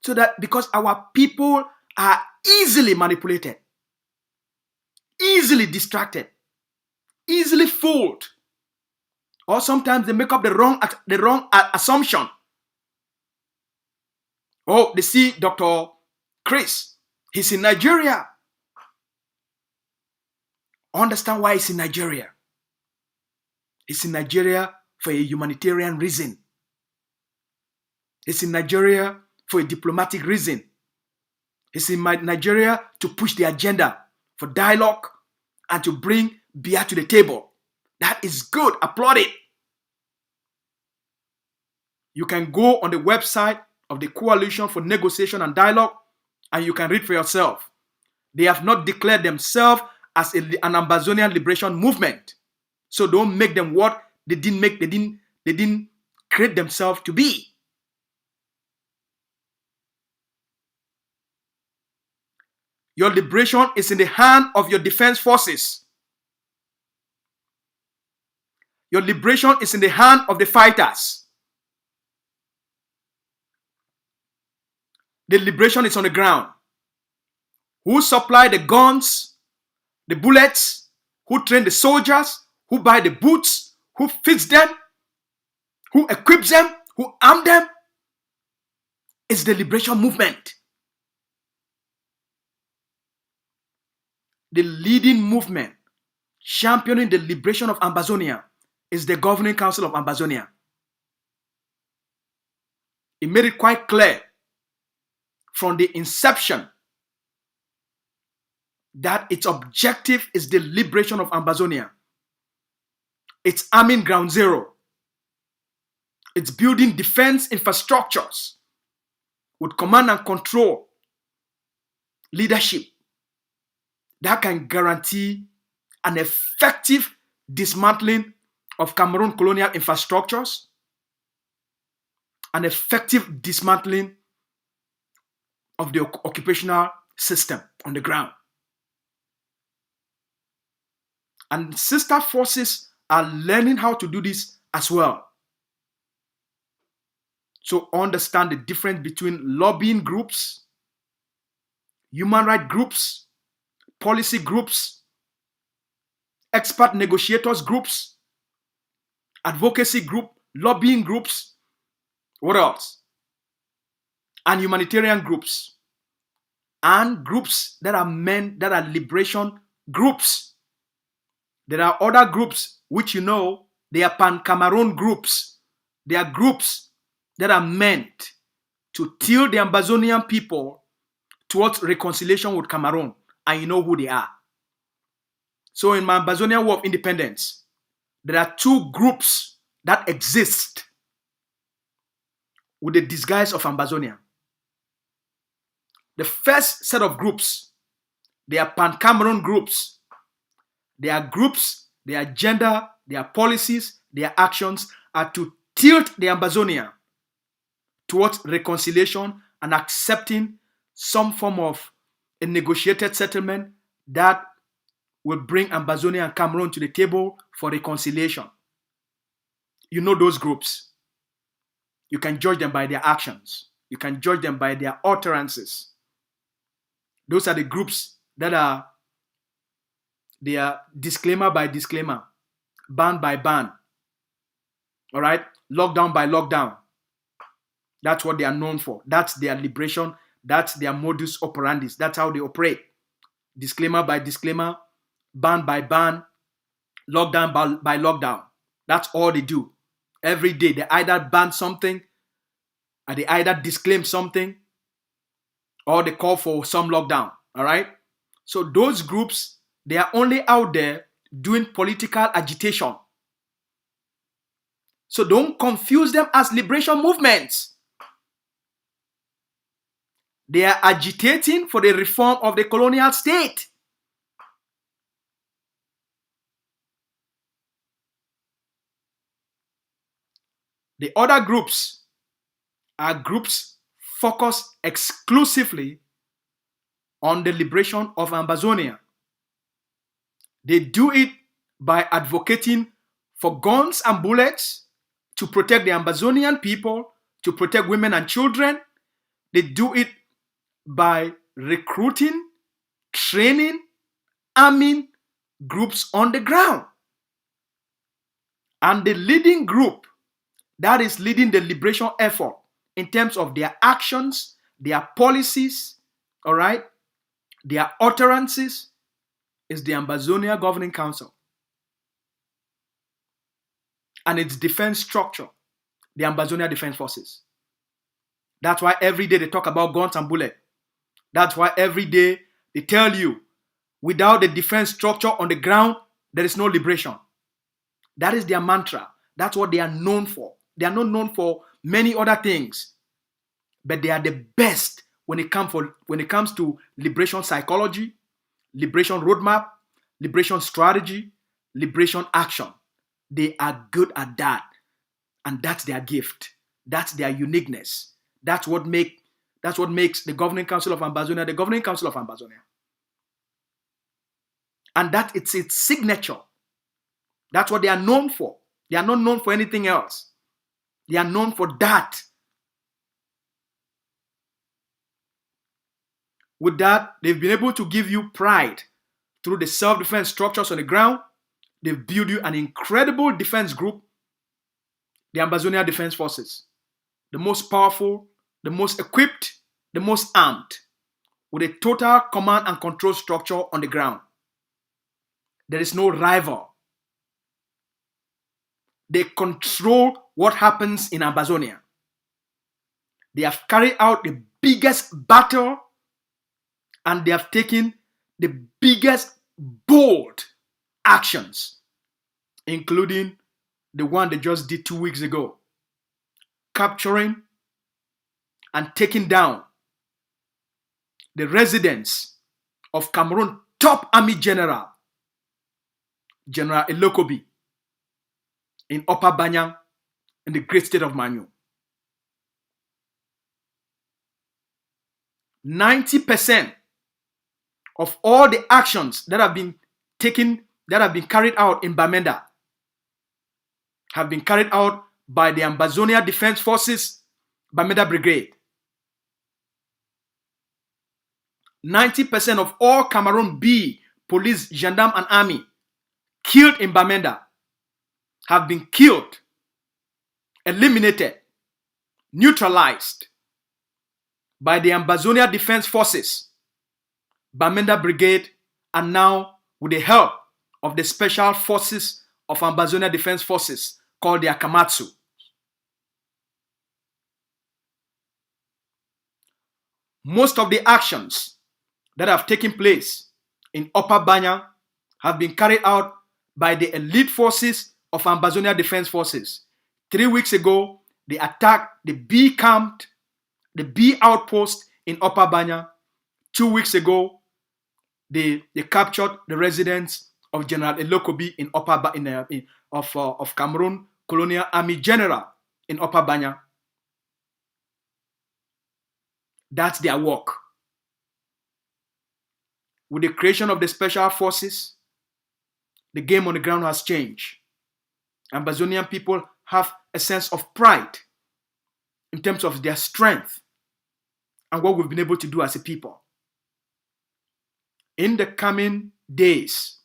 Speaker 1: so that because our people are easily manipulated, easily distracted, easily fooled, or sometimes they make up the wrong assumption. Oh, they see Dr. Chris, he's in Nigeria. Understand why he's in Nigeria. He's in Nigeria for a humanitarian reason. He's in Nigeria for a diplomatic reason. He's in Nigeria to push the agenda for dialogue and to bring Bia to the table. That is good. Applaud it. You can go on the website of the Coalition for Negotiation and Dialogue and you can read for yourself. They have not declared themselves as an Ambazonian liberation movement. So don't make them what they didn't create themselves to be. Your liberation is in the hand of your defense forces. Your liberation is in the hand of the fighters. The liberation is on the ground. who supply the guns, the bullets, who train the soldiers, who buy the boots, who fix them, who equips them, who arm them, is the liberation movement. The leading movement championing the liberation of Ambazonia is the Governing Council of Ambazonia. It made it quite clear from the inception that its objective is the liberation of Ambazonia. It's arming ground zero. It's building defense infrastructures with command and control leadership that can guarantee an effective dismantling of Cameroon colonial infrastructures, an effective dismantling of the occupational system on the ground. And sister forces are learning how to do this as well. So understand the difference between lobbying groups, human rights groups, policy groups, expert negotiators groups, advocacy group, lobbying groups, what else? And humanitarian groups, and groups that are meant, that are liberation groups. There are other groups which they are pan-Cameroon groups. They are groups that are meant to tilt the Ambazonian people towards reconciliation with Cameroon, and you know who they are. So in my Ambazonian War of Independence, there are two groups that exist with the disguise of Ambazonia. The first set of groups, they are pan-Cameroon groups. They are groups, their agenda, their policies, their actions are to tilt the Ambazonia towards reconciliation and accepting some form of a negotiated settlement that will bring Ambazonia and Cameroon to the table for reconciliation. You know those groups. You can judge them by their actions. You can judge them by their utterances. Those are the groups that are disclaimer by disclaimer, ban by ban. All right? Lockdown by lockdown. That's what they are known for. That's their liberation. That's their modus operandi. That's how they operate. Disclaimer by disclaimer, ban by ban, lockdown by lockdown. That's all they do. Every day they either ban something, or they either disclaim something, or they call for some lockdown. All right? So those groups, they are only out there doing political agitation. So don't confuse them as liberation movements. They are agitating for the reform of the colonial state. The other groups are groups focused exclusively on the liberation of Ambazonia. They do it by advocating for guns and bullets to protect the Ambazonian people, to protect women and children. They do it by recruiting, training, arming groups on the ground. And the leading group that is leading the liberation effort in terms of their actions, their policies, all right, their utterances, is the Ambazonia Governing Council and its defense structure, the Ambazonia Defense Forces. That's why every day they talk about guns and bullets. That's why every day they tell you, without the defense structure on the ground, there is no liberation. That is their mantra. That's what they are known for. They are not known for many other things, but they are the best when it comes to liberation psychology, liberation roadmap, liberation strategy, liberation action. They are good at that. And that's their gift. That's their uniqueness. That's what makes the Governing Council of Ambazonia the Governing Council of Ambazonia. And that it's its signature. That's what they are known for. They are not known for anything else. They are known for that. With that, they've been able to give you pride through the self-defense structures on the ground. They've built you an incredible defense group, the Ambazonia Defense Forces, the most powerful, the most equipped, the most armed, with a total command and control structure on the ground. There is no rival. They control what happens in Ambazonia. They have carried out the biggest battle and they have taken the biggest bold actions, including the one they just did 2 weeks ago, capturing and taking down the residence of Cameroon top army general, General Elokobi, in Upper Banyang, in the great state of Manyu. 90% of all the actions that have been taken, that have been carried out in Bamenda, have been carried out by the Ambazonia Defense Forces, Bamenda Brigade. 90% of all Cameroon B, police, gendarme, and army killed in Bamenda have been killed, eliminated, neutralized by the Ambazonia Defense Forces, Bamenda Brigade, and now with the help of the Special Forces of Ambazonia Defense Forces called the Akamatsu. Most of the actions that have taken place in Upper Banyang have been carried out by the elite forces of Ambazonia Defense Forces. 3 weeks ago, they attacked the B camp, the B outpost in Upper Banyang. 2 weeks ago, they captured the residence of General Elokobi in of Cameroon Colonial Army General in Upper Banyang. That's their work. With the creation of the special forces, the game on the ground has changed. Ambazonian people have a sense of pride in terms of their strength and what we've been able to do as a people. In the coming days,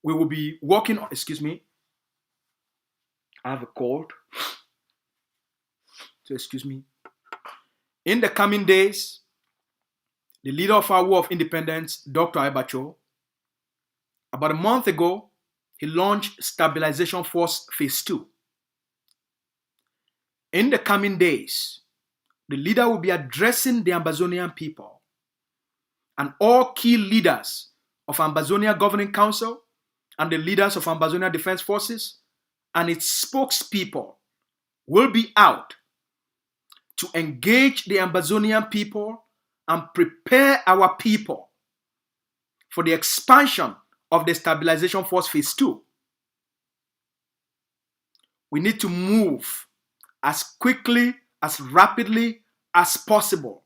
Speaker 1: we will be working on, excuse me, I have a cold, so excuse me. In the coming days, the leader of our War of Independence, Dr. Ibacho, about a month ago, he launched Stabilization Force Phase 2. In the coming days, the leader will be addressing the Ambazonian people, and all key leaders of Ambazonia Governing Council and the leaders of Ambazonia Defense Forces and its spokespeople will be out to engage the Ambazonian people and prepare our people for the expansion of the Stabilization Force Phase 2. We need to move as quickly, as rapidly as possible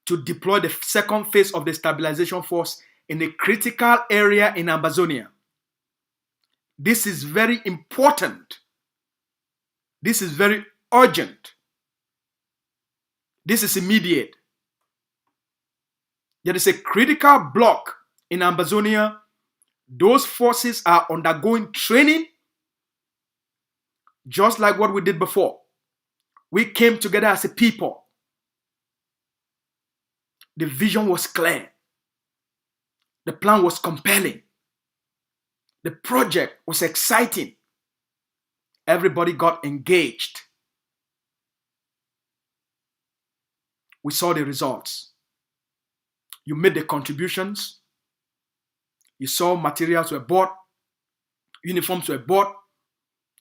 Speaker 1: to deploy the second phase of the Stabilization Force in a critical area in Ambazonia. This is very important. This is very urgent. This is immediate. There is a critical block in Ambazonia. Those forces are undergoing training, just like what we did before. We came together as a people. The vision was clear. The plan was compelling. The project was exciting. Everybody got engaged. We saw the results. You made the contributions. You saw materials were bought. Uniforms were bought.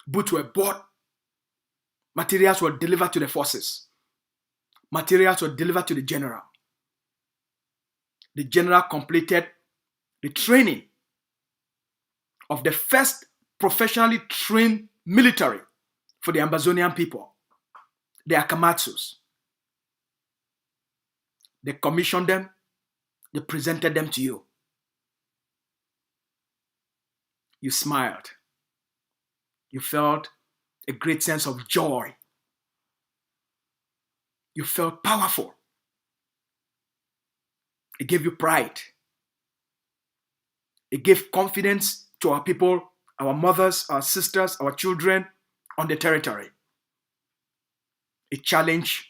Speaker 1: Boots were bought. Materials were delivered to the forces. Materials were delivered to the general. The general completed the training of the first professionally trained military for the Ambazonian people, the Akamatsus. They commissioned them, they presented them to you. You smiled. You felt a great sense of joy. You felt powerful. It gave you pride. It gave confidence to our people, our mothers, our sisters, our children on the territory. It challenged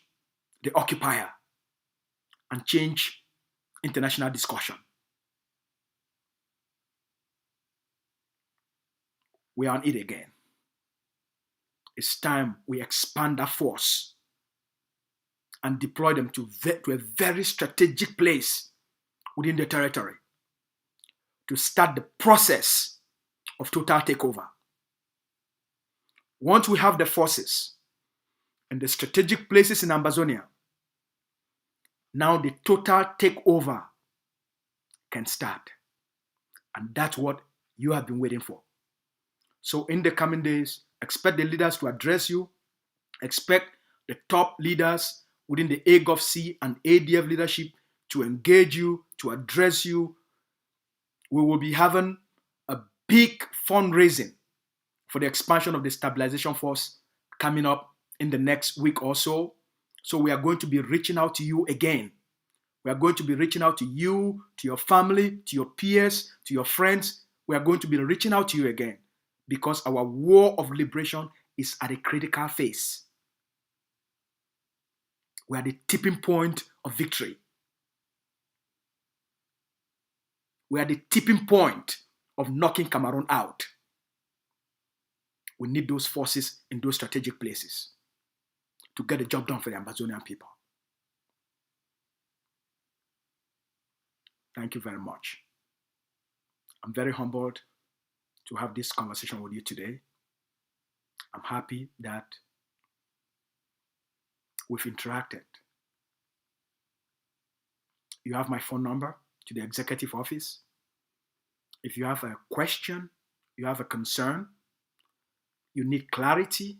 Speaker 1: the occupier and changed international discussion. We are on it again. It's time we expand that force and deploy them to a very strategic place within the territory to start the process of total takeover. Once we have the forces and the strategic places in Ambazonia, now the total takeover can start. And that's what you have been waiting for. So in the coming days, expect the leaders to address you. Expect the top leaders within the AGOVC and ADF leadership to engage you, to address you. We will be having a big fundraising for the expansion of the stabilization force coming up in the next week or so. So we are going to be reaching out to you again. We are going to be reaching out to you, to your family, to your peers, to your friends. We are going to be reaching out to you again because our war of liberation is at a critical phase. We are at the tipping point of victory. We are at the tipping point of knocking Cameroon out. We need those forces in those strategic places to get the job done for the Ambazonian people. Thank you very much. I'm very humbled to have this conversation with you today. I'm happy that we've interacted. You have my phone number to the executive office. If you have a question, you have a concern, you need clarity,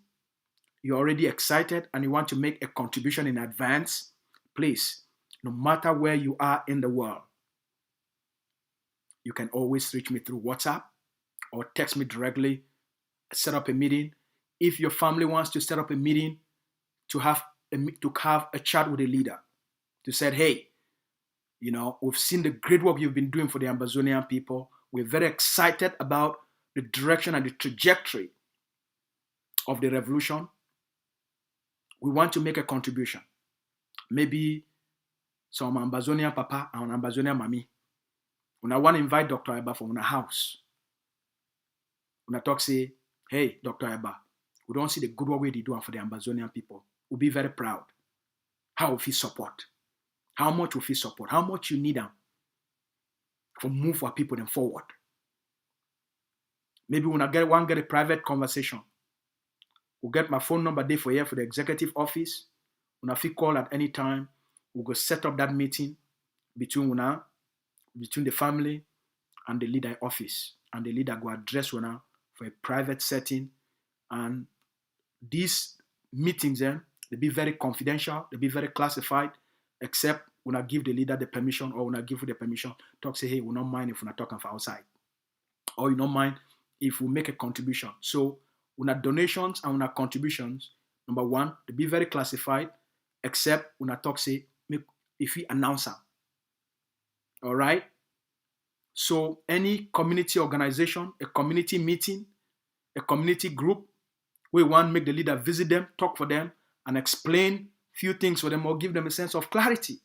Speaker 1: you're already excited and you want to make a contribution in advance, please, no matter where you are in the world, you can always reach me through WhatsApp or text me directly, set up a meeting. If your family wants to set up a meeting to have a chat with a leader, to say, hey, we've seen the great work you've been doing for the Ambazonian people. We're very excited about the direction and the trajectory of the revolution. We want to make a contribution. Maybe some Ambazonian papa and Ambazonian mommy. When I want to invite Dr. Eba from our house, when I talk, say, hey, Dr. Eba, we don't see the good work we do for the Ambazonian people. We'll be very proud. How will we support? How much will we support? How much you need them for move our people then forward? Maybe when I get a private conversation, we'll get my phone number there for here for the executive office. When I feel call at any time, we'll go set up that meeting between the family and the leader office. And the leader go address una for a private setting. And these meetings then, they be very confidential, they be very classified, except when I give the leader the permission or when I give you the permission, talk say, hey, we don't mind if we're not talking for outside. Or you don't mind if we make a contribution. So when our donations and when our contributions, number one, they be very classified, except when I talk say, if we announce them. All right? So any community organization, a community meeting, a community group, we want to make the leader visit them, talk for them, and explain few things for them or give them a sense of clarity.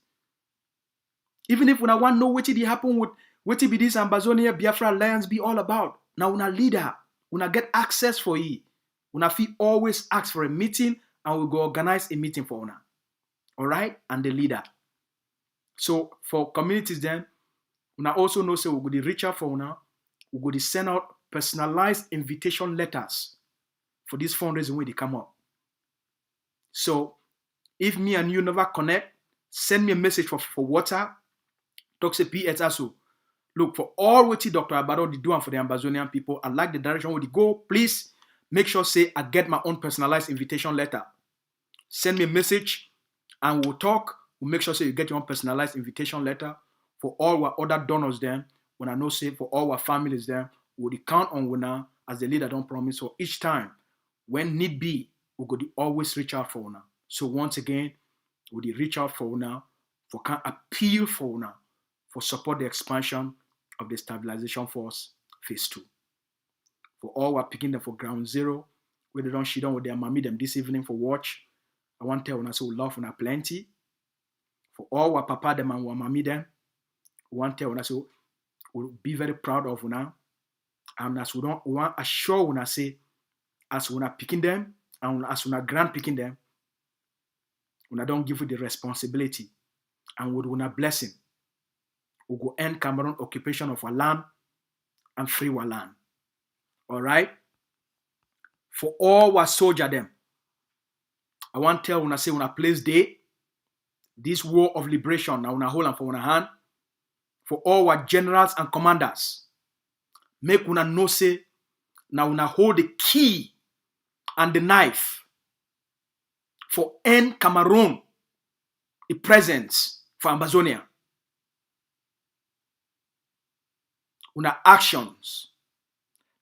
Speaker 1: Even if we want to know what did happen with what be this Ambazonia Biafra Alliance be all about. Now when a leader, when I get access for you, when I feel always ask for a meeting and we'll go organize a meeting for una. All right? And the leader. So for communities then, una also know say we go reach out for una, we go send out personalized invitation letters for this fundraising when they come up. So if me and you never connect, send me a message for WhatsApp. Talk say PSSO. Look, for all what Dr. Abado is doing for the Ambazonian people, I like the direction where they go. Please make sure say I get my own personalized invitation letter. Send me a message and we'll talk. We'll make sure say you get your own personalized invitation letter for all our other donors then. When I know say for all our families then, we'll count on una as the leader don't promise. So each time, when need be, we'll go always reach out for una. So once again, we'll reach out for una, for can appeal for una for support the expansion of the stabilization force phase 2. For all who are picking them for ground zero, where they don't shit down with their mommy them this evening for watch, I want to tell you, so we love una plenty. For all who are papa them and who are mommy them, we want to tell you, so we'll be very proud of una. And as we want to assure una say, as we are picking them, and as we are grand picking them, we don't give you the responsibility, and with una blessing, we go end Cameroon occupation of our land and free our land. All right? For all our soldier them, I want to tell una say una place day, this war of liberation, now una hold and for una hand, for all our generals and commanders, make una know say, now una hold the key and the knife for end Cameroon, the presence for Ambazonia. Una actions,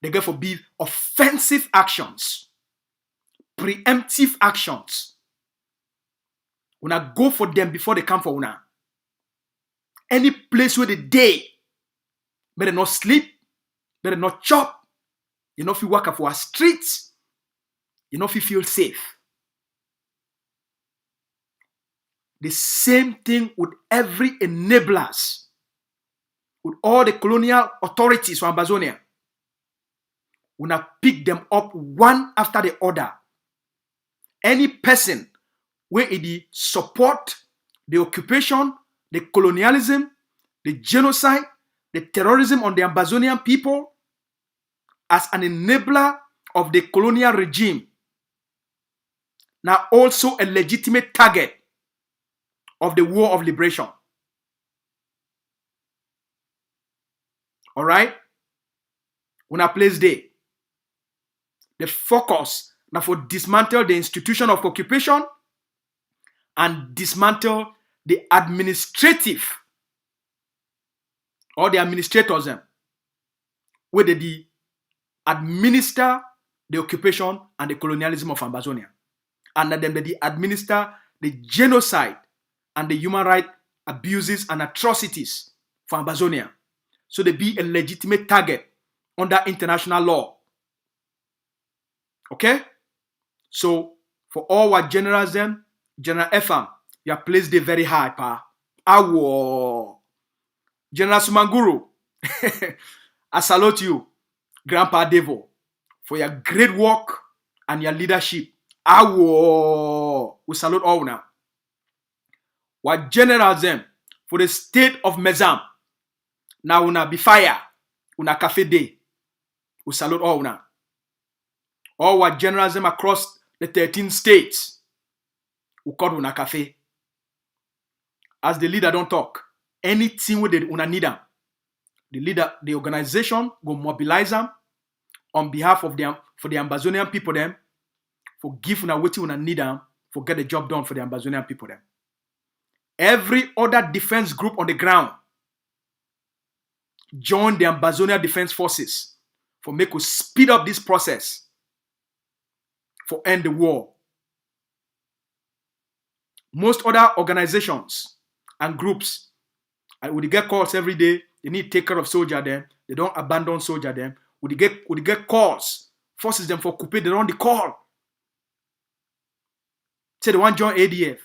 Speaker 1: they get for be offensive actions, preemptive actions. Una go for them before they come for una. Any place where the day, better not sleep, better not chop, you know if you walk up for our streets, you know if you feel safe. The same thing with every enablers, with all the colonial authorities from Ambazonia. Una pick them up one after the other. Any person where it support the occupation, the colonialism, the genocide, the terrorism on the Ambazonian people as an enabler of the colonial regime, now also a legitimate target of the war of liberation. All right? Una place day. The focus now for dismantle the institution of occupation and dismantle the administrative or the administrators where they administer the occupation and the colonialism of Ambazonia, and that them they administer the genocide and the human rights abuses and atrocities for Ambazonia. So they be a legitimate target under international law. Okay? So for all our generals them, General FM, you are placed there very high, pa. Awo. General Sumanguru, I salute you, Grandpa Devo, for your great work and your leadership. Awo. We salute all now. What generals them for the state of Mezam. Now una be fire. Una cafe day. We salute all now. All what generals them across the 13 states. We call una cafe. As the leader don't talk, anything with the una need them, the leader, the organization go mobilize them on behalf of them for the Ambazonian people them, for give una what una need them, for get the job done for the Ambazonian people them. Every other defense group on the ground join the Ambazonia Defense Forces for make us speed up this process for end the war. Most other organizations and groups, and would get calls every day, they need to take care of soldier them, they don't abandon soldier them, would get calls, forces them for coupe, they don't the call. Say they want join ADF.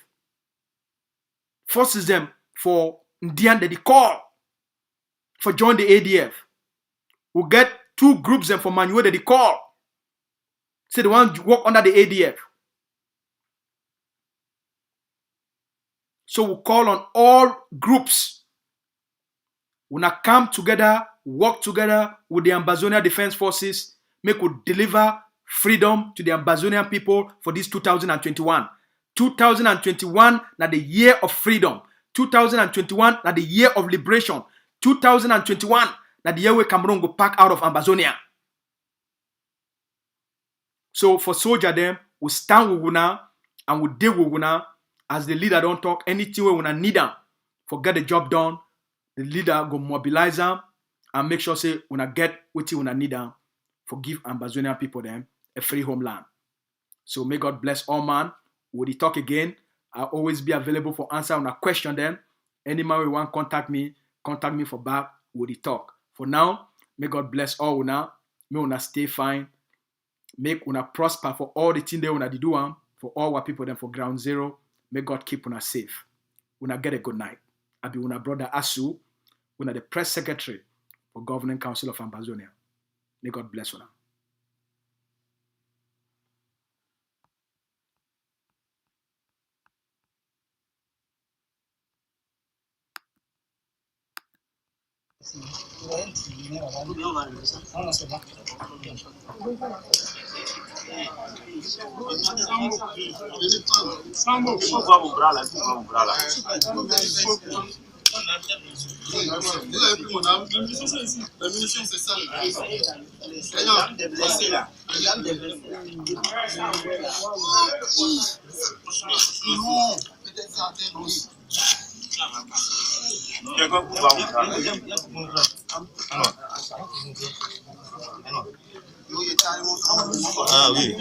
Speaker 1: Forces them for Indian that they call for join the ADF. We get 2 groups them for Manuel that they call. Say they want to work under the ADF. So we call on all groups. We now come together, work together with the Ambazonia Defense Forces, make we deliver freedom to the Ambazonian people for this 2021. 2021 na the year of freedom. 2021 na the year of liberation. 2021 na the year where Cameroon go pack out of Ambazonia. So for soldier them, we stand with una and we deal with una. As the leader don't talk, anything we una need them for get the job done, the leader go mobilize them and make sure say una get what you una need them for give Ambazonian people them a free homeland. So may God bless all man. Would he talk again? I'll always be available for answer on a question then. Any man will want contact me contact me for back, we'll talk. For now, may God bless all una. May una stay fine. Make una prosper for all the things they una do for all our people them for ground zero. May God keep una safe. Una get a good night. I be una brother Asu, una the press secretary for Governing Council of Ambazonia. May God bless una.
Speaker 2: La munition, c'est ça. Ah oui.